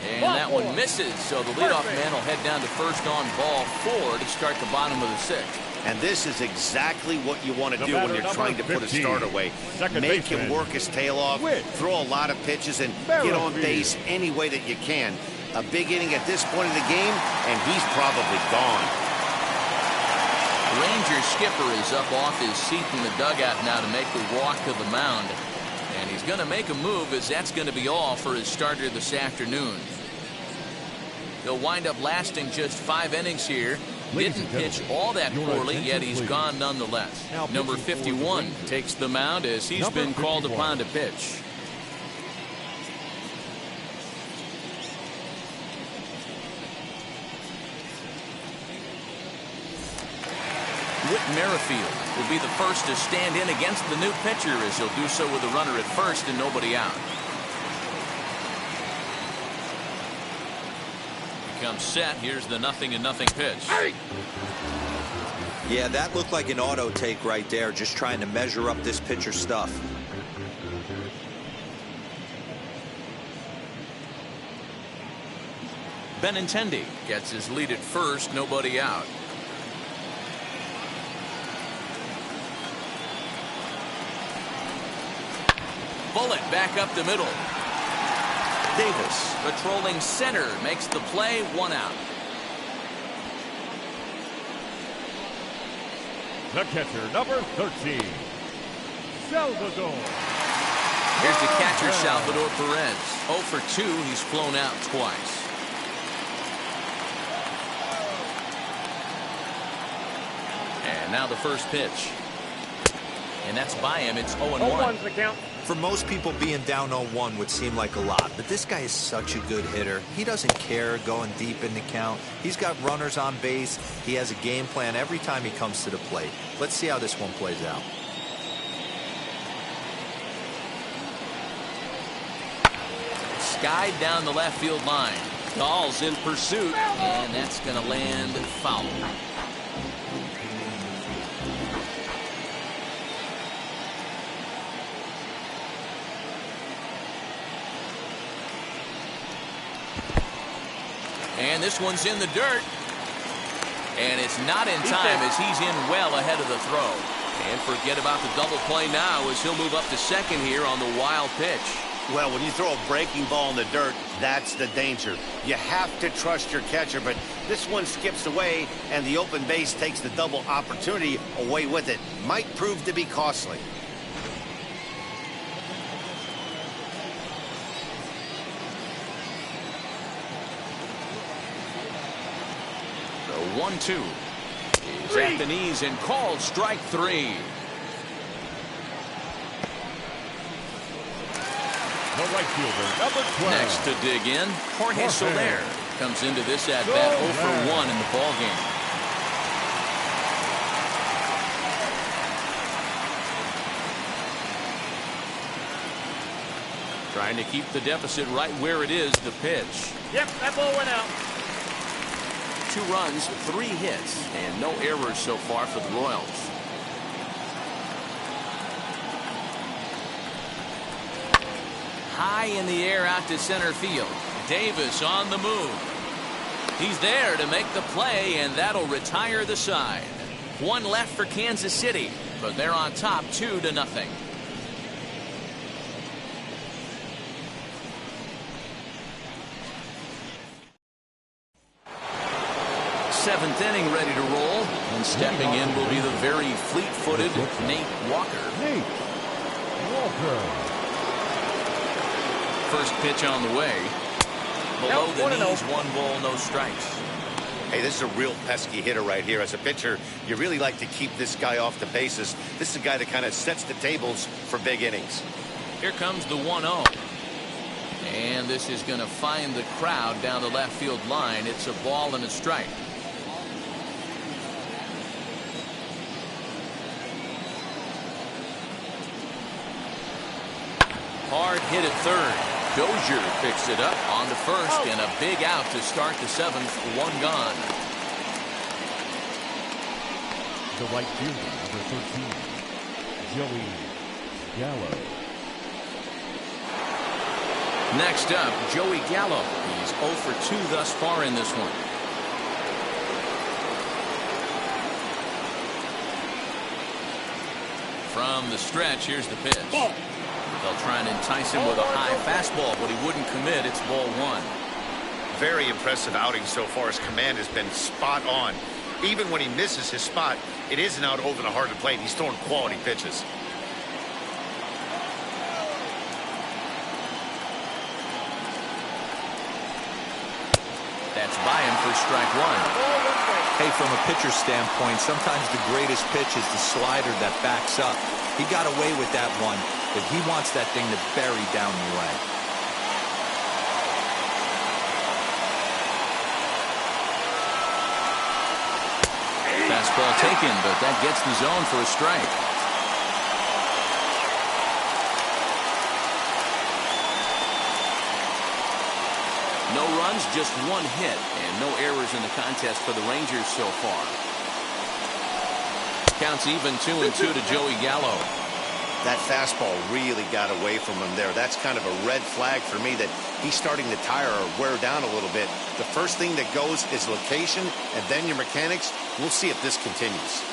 And that one misses, so the leadoff man will head down to first on ball 4 to start the bottom of the 6th. And this is exactly what you want to do when you're trying to put a starter away. Make him work his tail off, throw a lot of pitches, and get on base any way that you can. A big inning at this point of the game, and he's probably gone. Rangers skipper is up off his seat in the dugout now to make the walk to the mound. And he's going to make a move, as that's going to be all for his starter this afternoon. He'll wind up lasting just 5 innings here. Didn't pitch all that poorly, yet he's gone nonetheless. Number 51 takes the mound as he's been called upon to pitch. Whit Merrifield will be the first to stand in against the new pitcher, as he'll do so with a runner at first and nobody out. Comes set. Here's the 0-0 pitch. Hey. Yeah, that looked like an auto take right there, just trying to measure up this pitcher stuff. Benintendi gets his lead at first, nobody out. Bullet back up the middle. Davis patrolling center makes the play, 1 out. The catcher, number 13, Salvador. Here's the catcher, Salvador Perez. 0 for 2. He's flown out twice. And now the first pitch. And that's by him. It's 0-1. 0-1's the count. For most people, being down 0-1 would seem like a lot, but this guy is such a good hitter. He doesn't care going deep in the count. He's got runners on base. He has a game plan every time he comes to the plate. Let's see how this one plays out. skied down the left field line. Dahl's in pursuit, and that's going to land foul. And this one's in the dirt. And it's not in time as he's in well ahead of the throw. And forget about the double play now as he'll move up to second here on the wild pitch. Well, when you throw a breaking ball in the dirt, that's the danger. You have to trust your catcher, but this one skips away, and the open base takes the double opportunity away with it. Might prove to be costly. The 1-2 is at the knees and called strike 3. The right fielder, number 12. Next to dig in, Jorge Soler comes into this at bat 0 for 1 in the ball game. Trying to keep the deficit right where it is. The pitch. Yep, that ball went out. 2 runs, 3 hits, and no errors so far for the Royals. High in the air out to center field. Davis on the move. He's there to make the play, and that'll retire the side. 1 left for Kansas City, but they're on top 2-0. 7th inning ready to roll, and stepping in will be the very fleet-footed Nate Walker. Nate Walker. First pitch on the way. Below Nope, the 1-0. knees, 1 ball, no strikes. Hey, this is a real pesky hitter right here. As a pitcher, you really like to keep this guy off the bases. This is a guy that kind of sets the tables for big innings. Here comes the 1-0. And this is going to find the crowd down the left field line. It's a ball and a strike. Hard hit at third. Dozier picks it up on the first, and a big out to start the 7th. 1 gone. The right fielder, number 13, Joey Gallo. Next up, Joey Gallo. He's 0 for 2 thus far in this one. From the stretch, here's the pitch. They'll try and entice him with a high fastball, but he wouldn't commit. It's ball 1. Very impressive outing so far. His command has been spot on. Even when he misses his spot, it isn't out over the heart of the plate. He's throwing quality pitches. That's by him for strike 1. Hey, from a pitcher's standpoint, sometimes the greatest pitch is the slider that backs up. He got away with that one, but he wants that thing to bury down the leg. Fastball taken, but that gets the zone for a strike. No runs, just 1 hit, and no errors in the contest for the Rangers so far. Counts even 2-2 to Joey Gallo. That fastball really got away from him there. That's kind of a red flag for me that he's starting to tire or wear down a little bit. The first thing that goes is location, and then your mechanics. We'll see if this continues.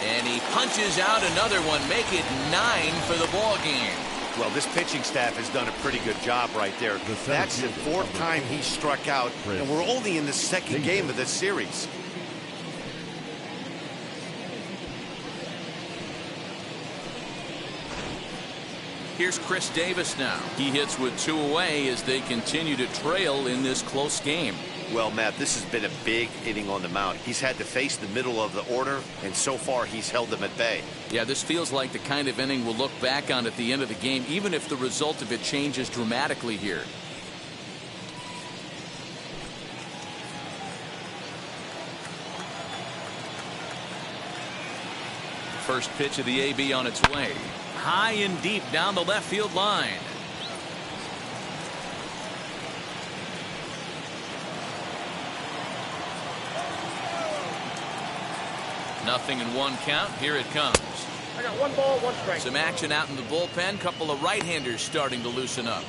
And he punches out another one, make it 9 for the ball game. Well, this pitching staff has done a pretty good job right there. That's the 4th time he struck out, and we're only in the 2nd game of this series. Here's Chris Davis now. He hits with 2 away as they continue to trail in this close game. Well, Matt, this has been a big inning on the mound. He's had to face the middle of the order, and so far he's held them at bay. Yeah, this feels like the kind of inning we'll look back on at the end of the game, even if the result of it changes dramatically here. First pitch of the AB on its way. High and deep down the left field line. Nothing in one count. Here it comes. I got 1 ball, 1 strike. Some action out in the bullpen. Couple of right-handers starting to loosen up.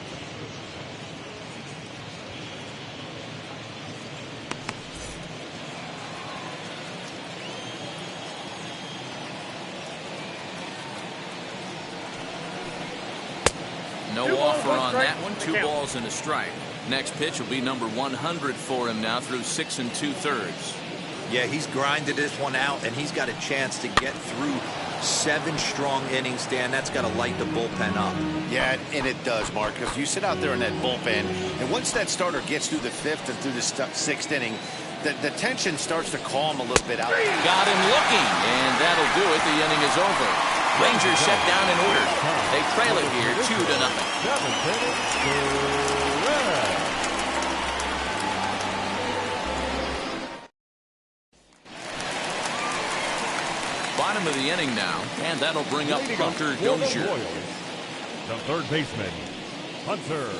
No offer on that one. 2 balls and a strike. Next pitch will be number 100 for him now through 6 2/3. Yeah, he's grinded this one out, and he's got a chance to get through 7 strong innings, Dan. That's got to light the bullpen up. Yeah, and it does, Mark, because you sit out there in that bullpen, and once that starter gets through the 5th and through the 6th inning, the tension starts to calm a little bit out. Got him looking, and that'll do it. The inning is over. Rangers set down in order. They trail it here 2-0. Bottom of the inning now, and that'll bring up Hunter Dozier. The third baseman, Hunter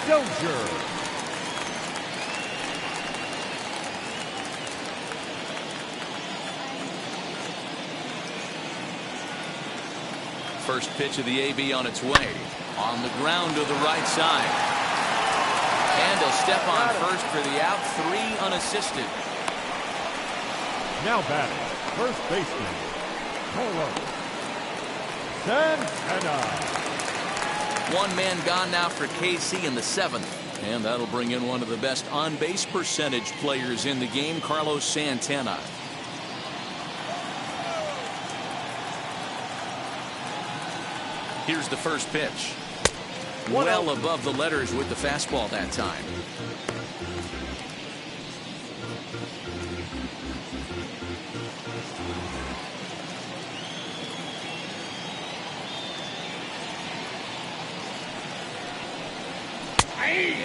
Dozier. First pitch of the AB on its way. On the ground to the right side. And he'll step on first for the out. 3 unassisted. Now batting, first baseman, Santana. 1 man gone now for KC in the 7th. And that'll bring in one of the best on-base percentage players in the game, Carlos Santana. Here's the first pitch. Well above the letters with the fastball that time.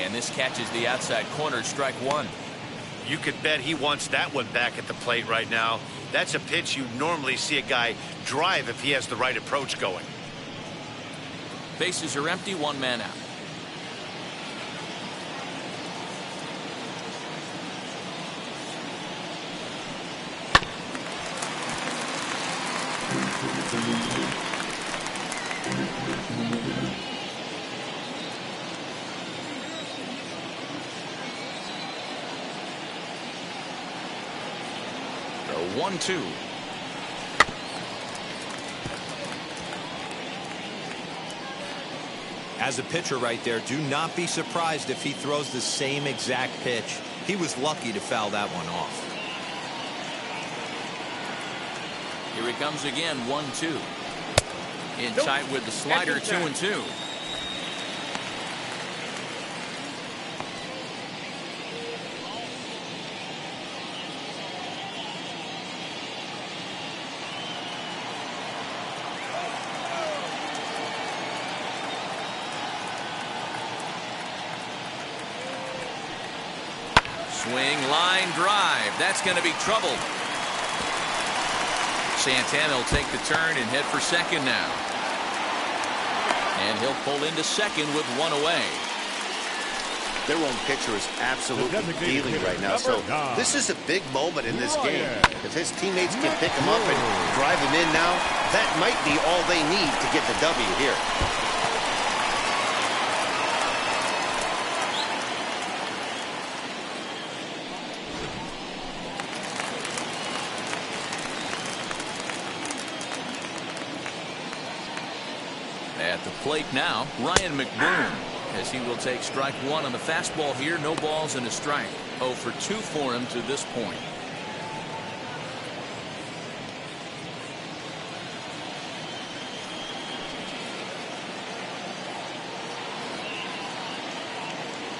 And this catches the outside corner, strike 1. You could bet he wants that one back at the plate right now. That's a pitch you normally see a guy drive if he has the right approach going. Bases are empty, 1 man out. The 1-2. As a pitcher right there, do not be surprised if he throws the same exact pitch. He was lucky to foul that one off. Here he comes again, 1-2. In tight with the slider, 2-2. Swing, line drive. That's going to be trouble. Santana will take the turn and head for second now. And he'll pull into second with 1 away. Their own pitcher is absolutely dealing right now. So this is a big moment in this game. If his teammates can pick him up and drive him in now, that might be all they need to get the W here. At the plate now, Ryan McBroom, as he will take strike 1 on the fastball here. No balls and a strike. 0 for 2 for him to this point.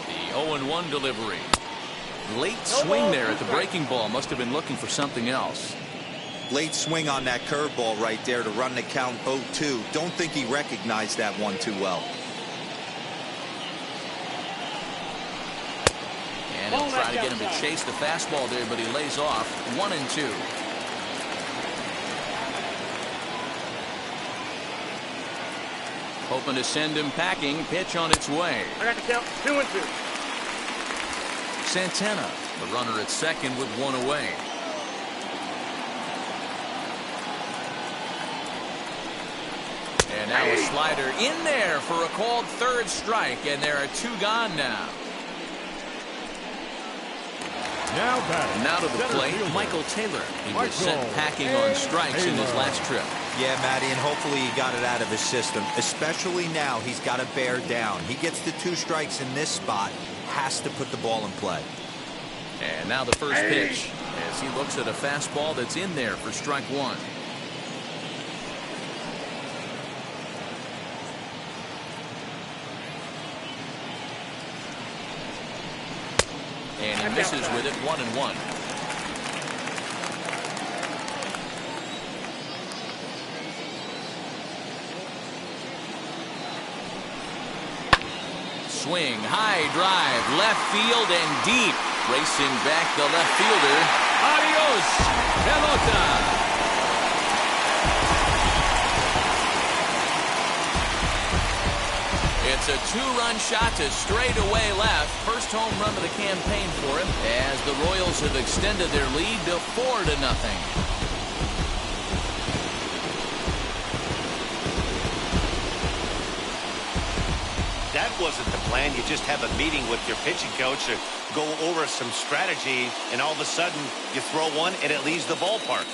The 0-1 delivery. Late swing there at the breaking ball. Must have been looking for something else. Late swing on that curveball right there to run the count 0-2. Don't think he recognized that one too well. And he'll try to get him to chase the fastball there, but he lays off. 1-2. Hoping to send him packing. Pitch on its way. I got the count 2-2. Santana, the runner at second with 1 away. And now a slider in there for a called third strike, and there are 2 gone now. Now to the plate, Michael Taylor. He was sent packing on strikes in his last trip. Yeah, Matty, and hopefully he got it out of his system. Especially now, he's got to bear down. He gets the 2 strikes in this spot, has to put the ball in play. And now the first pitch, as he looks at a fastball that's in there for strike 1. And he misses with it, 1-1. Swing, high drive, left field and deep. Racing back the left fielder. Adios, pelota. It's a 2-run shot to straightaway left. First home run of the campaign for him as the Royals have extended their lead to 4-0. That wasn't the plan. You just have a meeting with your pitching coach to go over some strategy, and all of a sudden you throw one and it leaves the ballpark.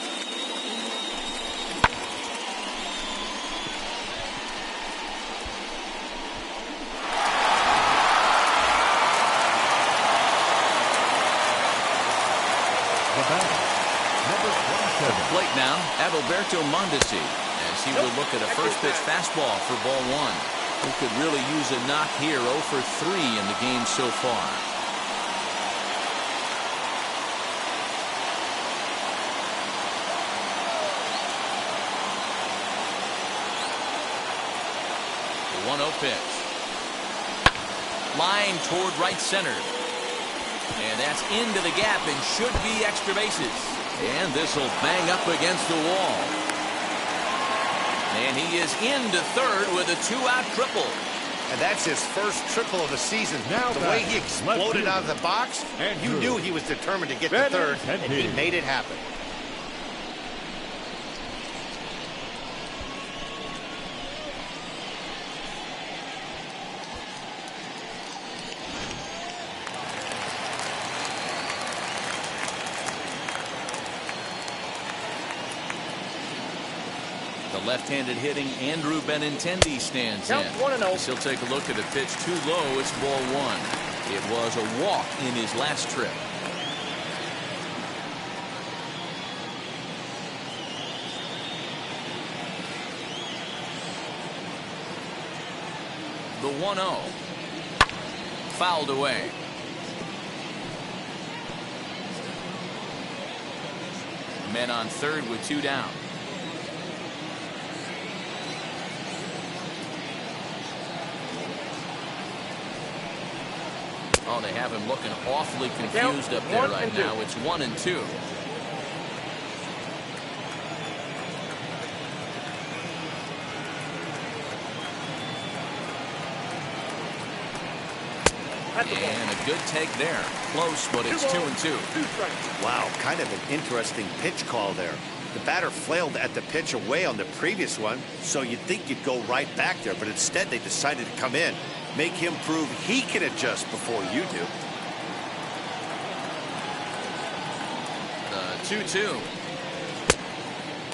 Plate now, Adalberto Mondesi, as he will look at a first pitch fastball for ball 1. He could really use a knock here. 0 for 3 in the game so far. The 1-0 pitch. Line toward right center. And that's into the gap and should be extra bases. And this will bang up against the wall. And he is into third with a 2-out triple. And that's his first triple of the season. Now the way he exploded out of the box, and you knew he was determined to get to third, and he made it happen. Left-handed hitting Andrew Benintendi stands in. He'll take a look at a pitch too low. It's ball 1. It was a walk in his last trip. The 1-0. Fouled away. Men on third with 2 down. Oh, they have him looking awfully confused up there right now. It's 1-2. And a good take there. Close, but it's 2-2. Wow, kind of an interesting pitch call there. The batter flailed at the pitch away on the previous one, so you'd think you'd go right back there, but instead they decided to come in. Make him prove he can adjust before you do. 2-2.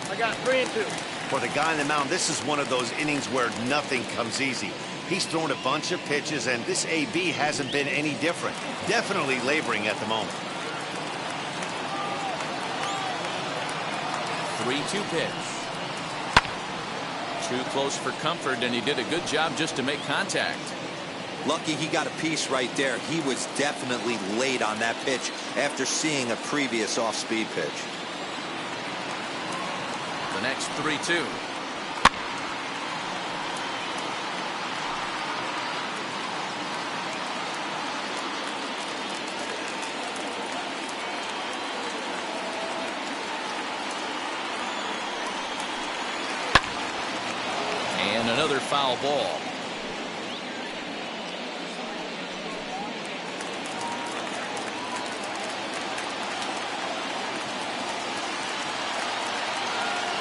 I got 3-2. For the guy on the mound, this is one of those innings where nothing comes easy. He's thrown a bunch of pitches, and this AB hasn't been any different. Definitely laboring at the moment. 3-2 pitch. Too close for comfort, and he did a good job just to make contact. Lucky he got a piece right there. He was definitely late on that pitch after seeing a previous off-speed pitch. The next 3-2. And another foul ball.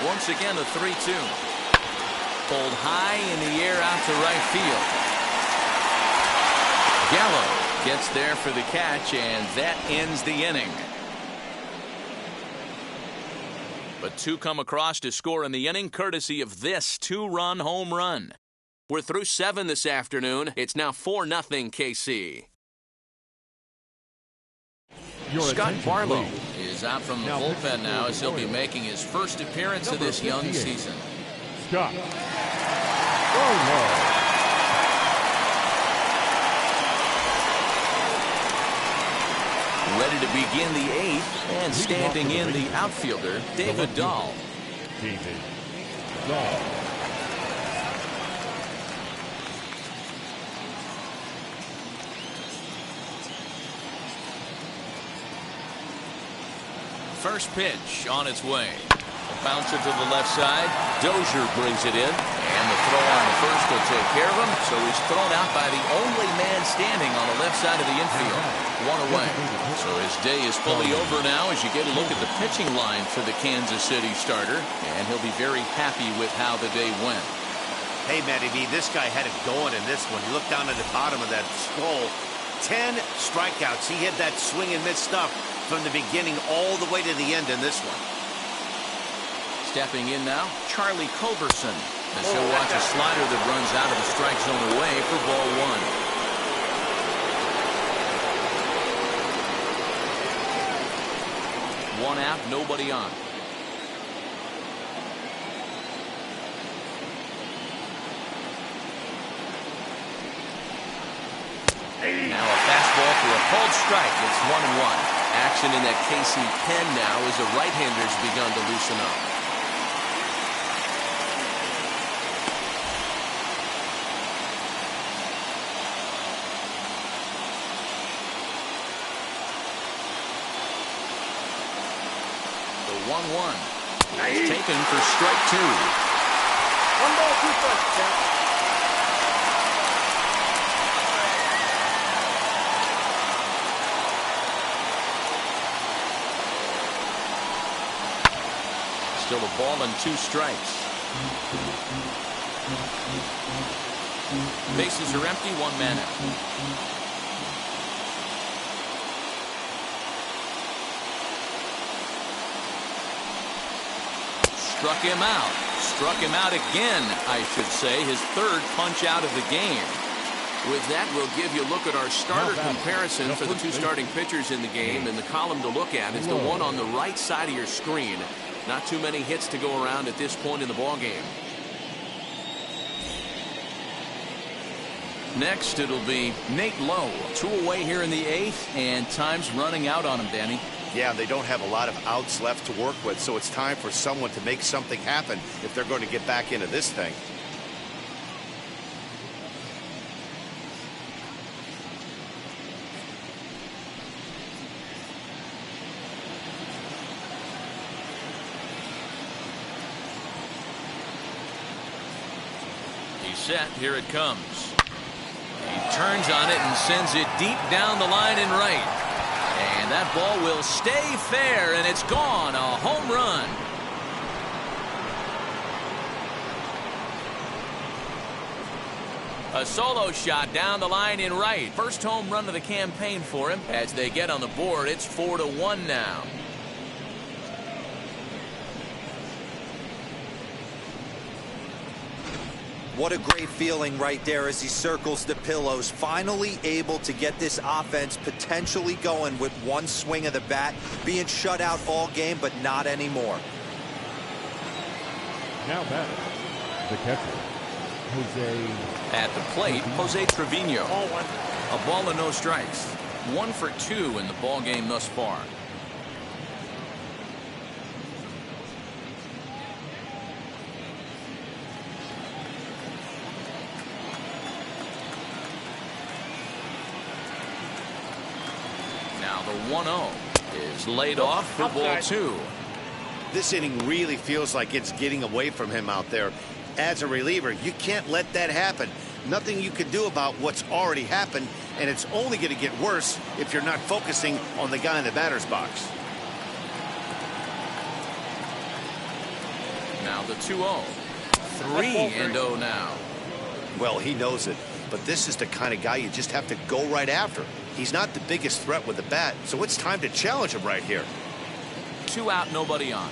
Once again, a 3-2. Pulled high in the air out to right field. Gallo gets there for the catch, and that ends the inning. But two come across to score in the inning, courtesy of this two-run home run. We're through 7 this afternoon. It's now 4-0 KC. Scott Barlow is out from the bullpen now as he'll be making his first appearance of this young season. Scott Barlow. Ready to begin the 8th, and standing in the outfielder, David Dahl. David Dahl. First pitch on its way. Bouncer to the left side. Dozier brings it in. And the throw on the first will take care of him. So he's thrown out by the only man standing on the left side of the infield. 1 away. So his day is fully over now as you get a look at the pitching line for the Kansas City starter. And he'll be very happy with how the day went. Hey, Matty V, this guy had it going in this one. You look down at the bottom of that scroll. 10 strikeouts. He hit that swing and miss stuff from the beginning all the way to the end in this one. Stepping in now, Charlie Culberson, as he'll watch a slider that runs out of the strike zone away for ball 1. 1 out, nobody on. Now a fastball for a called strike. It's 1-1. Action in that KC pen now as the right-hander's begun to loosen up. The 1-1. It's taken for strike 2. 1 ball, 2 strikes, Jack. Still a ball and 2 strikes. Bases are empty, 1 man out. Struck him out. Struck him out again, I should say. His 3rd punch out of the game. With that, we'll give you a look at our starter comparison for the 2 starting pitchers in the game. And the column to look at is the one on the right side of your screen. Not too many hits to go around at this point in the ballgame. Next, it'll be Nate Lowe. 2 away here in the 8th, and time's running out on him, Danny. Yeah, they don't have a lot of outs left to work with, so it's time for someone to make something happen if they're going to get back into this thing. He's set. Here it comes. He turns on it and sends it deep down the line and right. And that ball will stay fair, and it's gone. A home run. A solo shot down the line in right. First home run of the campaign for him. As they get on the board, it's 4-1 now. What a great feeling right there as he circles the pillows. Finally able to get this offense potentially going with 1 swing of the bat. Being shut out all game, but not anymore. Now batting, the catcher, Jose. At the plate, Jose Trevino. Ball 1. A ball and no strikes. 1 for 2 in the ball game thus far. Now the 1-0 is laid off for ball 2. This inning really feels like it's getting away from him out there. As a reliever, you can't let that happen. Nothing you can do about what's already happened, and it's only going to get worse if you're not focusing on the guy in the batter's box. Now the 2-0. 3-0 now. Well, he knows it, but this is the kind of guy you just have to go right after. He's not the biggest threat with the bat, so it's time to challenge him right here. 2 out, nobody on.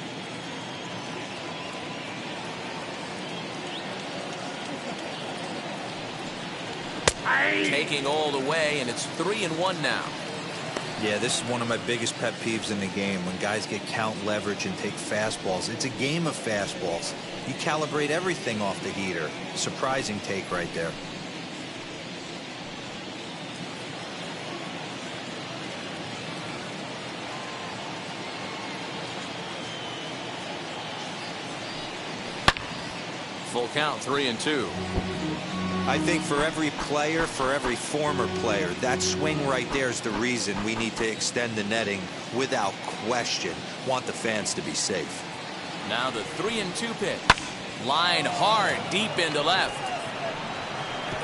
Taking all the way, and it's 3-1 now. Yeah, this is one of my biggest pet peeves in the game, when guys get count leverage and take fastballs. It's a game of fastballs. You calibrate everything off the heater. Surprising take right there. Full count, 3-2. I think for every player, for every former player, that swing right there is the reason we need to extend the netting without question. Want the fans to be safe. Now the 3-2 pitch. Line hard, deep into left.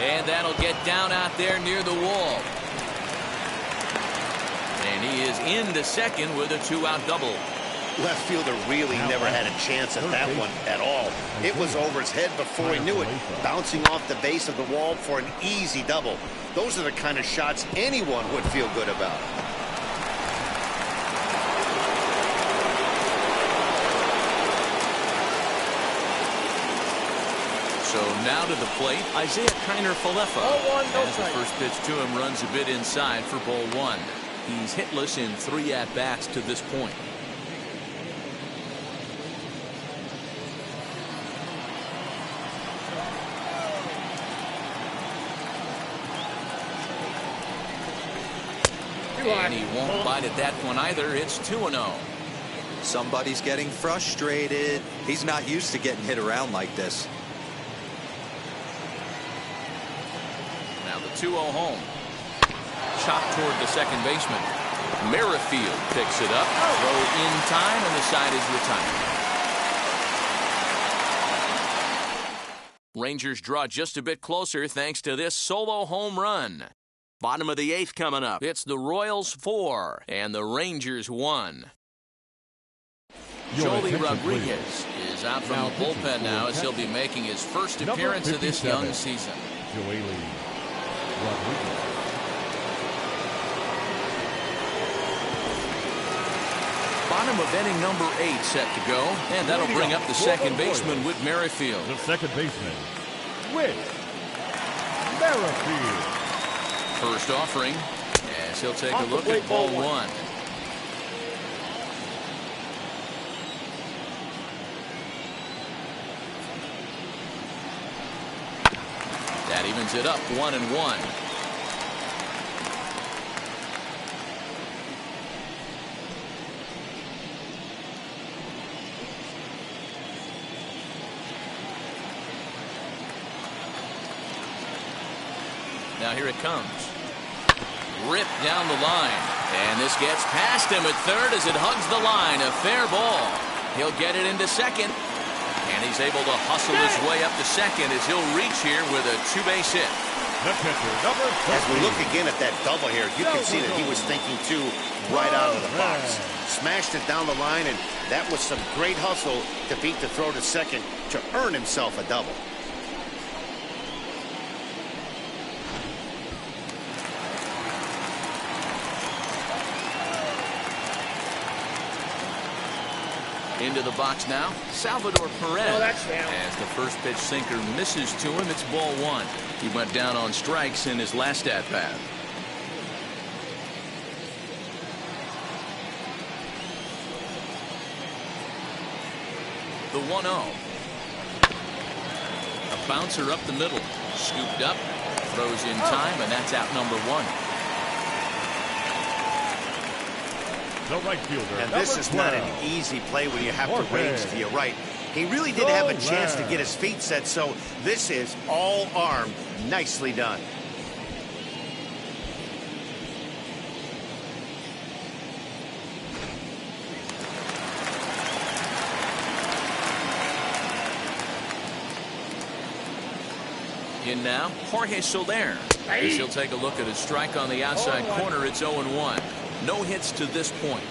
And that'll get down out there near the wall. And he is into second with a 2-out double. Left fielder really never had a chance at that one at all. It was over his head before he knew it, bouncing off the base of the wall for an easy double. Those are the kind of shots anyone would feel good about. So now to the plate, Isaiah Keiner as the first pitch to him runs a bit inside for ball 1. He's hitless in 3 at-bats to this point. And he won't bite at that one either. It's 2-0. Somebody's getting frustrated. He's not used to getting hit around like this. Now the 2-0 home. Chopped toward the second baseman. Merrifield picks it up. Throw in time, and the side is retired. Rangers draw just a bit closer thanks to this solo home run. Bottom of the 8th coming up. It's the Royals 4 and the Rangers 1. Joely Rodriguez is out from the bullpen now as he'll be making his first appearance of this young season. Joely Rodriguez. Bottom of inning number 8 set to go, and that'll bring up the second baseman, Whit Merrifield. The second baseman, Whit Merrifield. First offering, as he'll take a look at ball 1. That evens it up, 1-1. Now here it comes. Ripped down the line. And this gets past him at third as it hugs the line. A fair ball. He'll get it into second. And he's able to hustle his way up to second as he'll reach here with a 2-base hit. The catcher, number 13. As we look again at that double here, you can see that he was thinking too right out of the box. Smashed it down the line, and that was some great hustle to beat the throw to second to earn himself a double. Into the box now, Salvador Perez. As the first pitch sinker misses to him, it's ball 1. He went down on strikes in his last at-bat. The 1-0. A bouncer up the middle. Scooped up, throws in time, and that's out number 1. The right fielder. And this is not an easy play when you have to range to your right. He really didn't have a chance to get his feet set, so this is all arm. Nicely done. In now, Jorge Soler. As he'll take a look at his strike on the outside corner, it's 0-1. No hits to this point.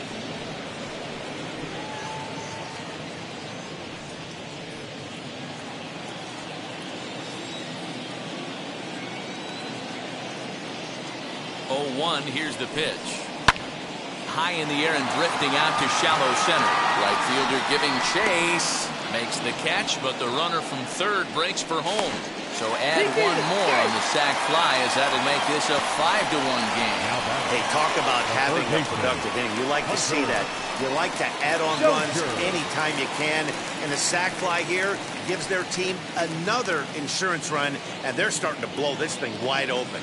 0-1. Here's the pitch. High in the air and drifting out to shallow center. Right fielder giving chase. Makes the catch, but the runner from third breaks for home. So add one more on the sac fly, as that'll make this a 5-1 game. Hey, talk about having a productive inning. You like to see that. You like to add on runs anytime you can. And the sac fly here gives their team another insurance run, and they're starting to blow this thing wide open.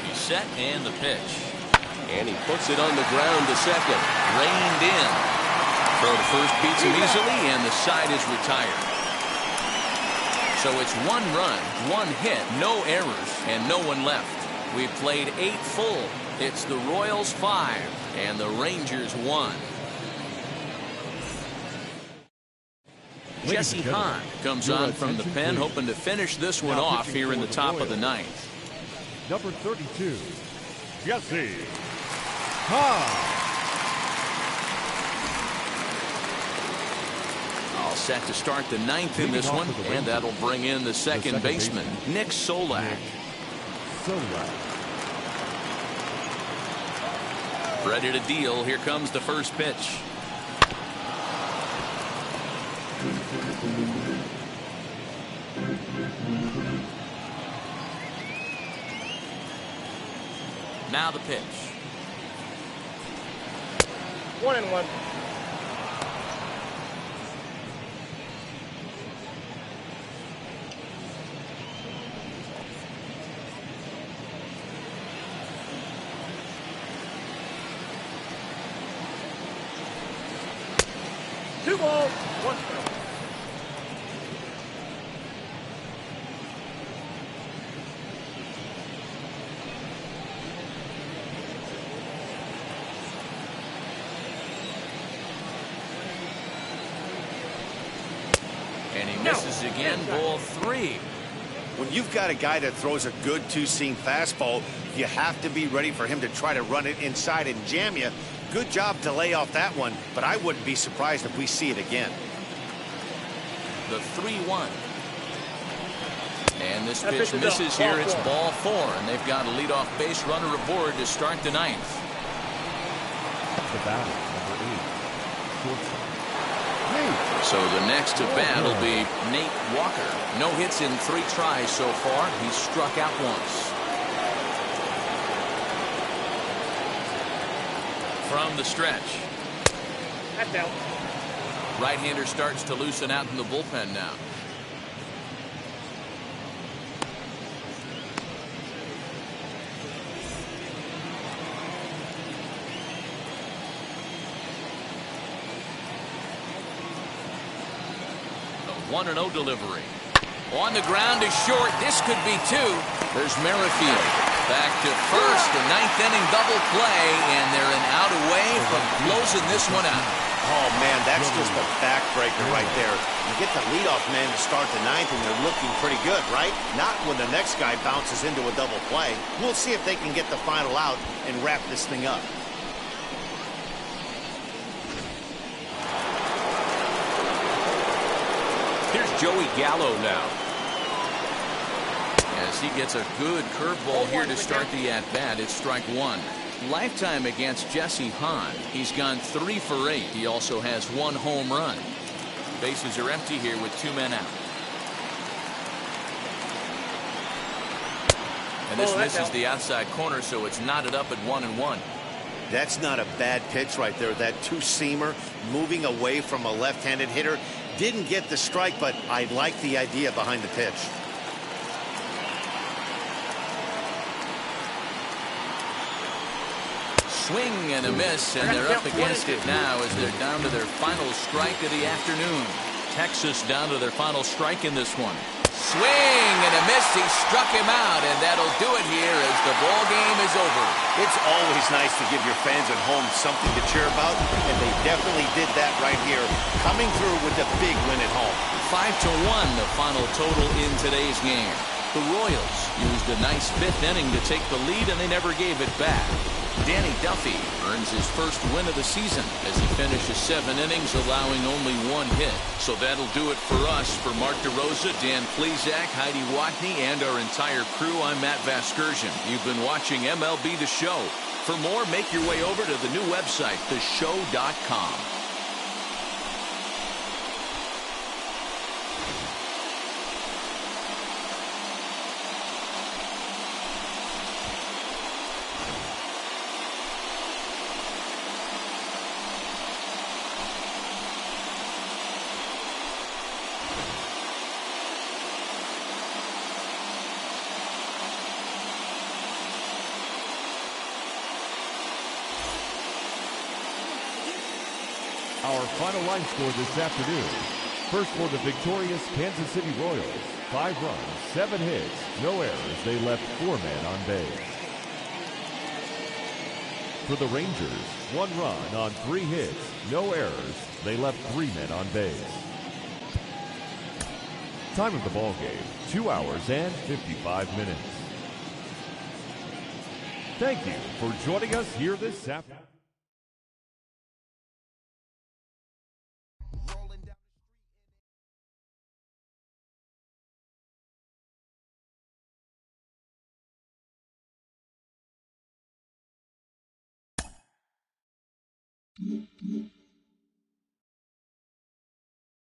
He's set and the pitch. And he puts it on the ground to second. Reined in. Throw to first beats him easily, and the side is retired. So it's 1 run, 1 hit, no errors, and no one left. We've played 8 full. It's the Royals 5 and the Rangers 1. Jesse Hahn comes on from the pen, hoping to finish this one off here in the top of the 9th. Number 32, Jesse Hahn. All set to start the 9th in this one, and that'll bring in the second baseman, Nick Solak. Ready to deal. Here comes the first pitch. Now the pitch. 1-1. Two balls, 1 strike. And he misses again. Ball 3. When you've got a guy that throws a good two-seam fastball, you have to be ready for him to try to run it inside and jam you. Good job to lay off that one, but I wouldn't be surprised if we see it again. The 3-1. And this pitch misses here. It's ball 4, and they've got a leadoff base runner aboard to start the 9th. The batter, number 8, shortstop. So the next to bat will be Nate Walker. No hits in 3 tries so far. He's struck out once. From the stretch. That's out. Right-hander starts to loosen out in the bullpen now. A 1-0 delivery. On the ground is short. This could be 2. There's Merrifield. Back to first. The 9th inning double play, and they're an out away from closing this one out. Oh, man, that's just a backbreaker right there. You get the leadoff man to start the 9th, and they're looking pretty good, right? Not when the next guy bounces into a double play. We'll see if they can get the final out and wrap this thing up. Here's Joey Gallo now. As he gets a good curveball here to start the at-bat, it's strike 1. Lifetime against Jesse Hahn. He's gone 3 for 8. He also has 1 home run. Bases are empty here with 2 men out. And this misses the outside corner, so it's knotted up at 1-1. That's not a bad pitch right there. That two-seamer moving away from a left-handed hitter. Didn't get the strike, but I like the idea behind the pitch. Swing and a miss, and they're up against it now as they're down to their final strike of the afternoon. Texas down to their final strike in this one. Swing and a miss. He struck him out, and that'll do it here as the ball game is over. It's always nice to give your fans at home something to cheer about, and they definitely did that right here, coming through with a big win at home. 5-1 the final total in today's game. The Royals used a nice fifth inning to take the lead, and they never gave it back. Danny Duffy earns his first win of the season as he finishes 7 innings, allowing only 1 hit. So that'll do it for us. For Mark DeRosa, Dan Plesac, Heidi Watney, and our entire crew, I'm Matt Vasgersian. You've been watching MLB The Show. For more, make your way over to the new website, theshow.com. Our final line score this afternoon. First for the victorious Kansas City Royals, 5 runs, 7 hits, no errors. They left 4 men on base. For the Rangers, 1 run on 3 hits, no errors. They left 3 men on base. Time of the ball game, 2 hours and 55 minutes. Thank you for joining us here this afternoon. Mm-hmm.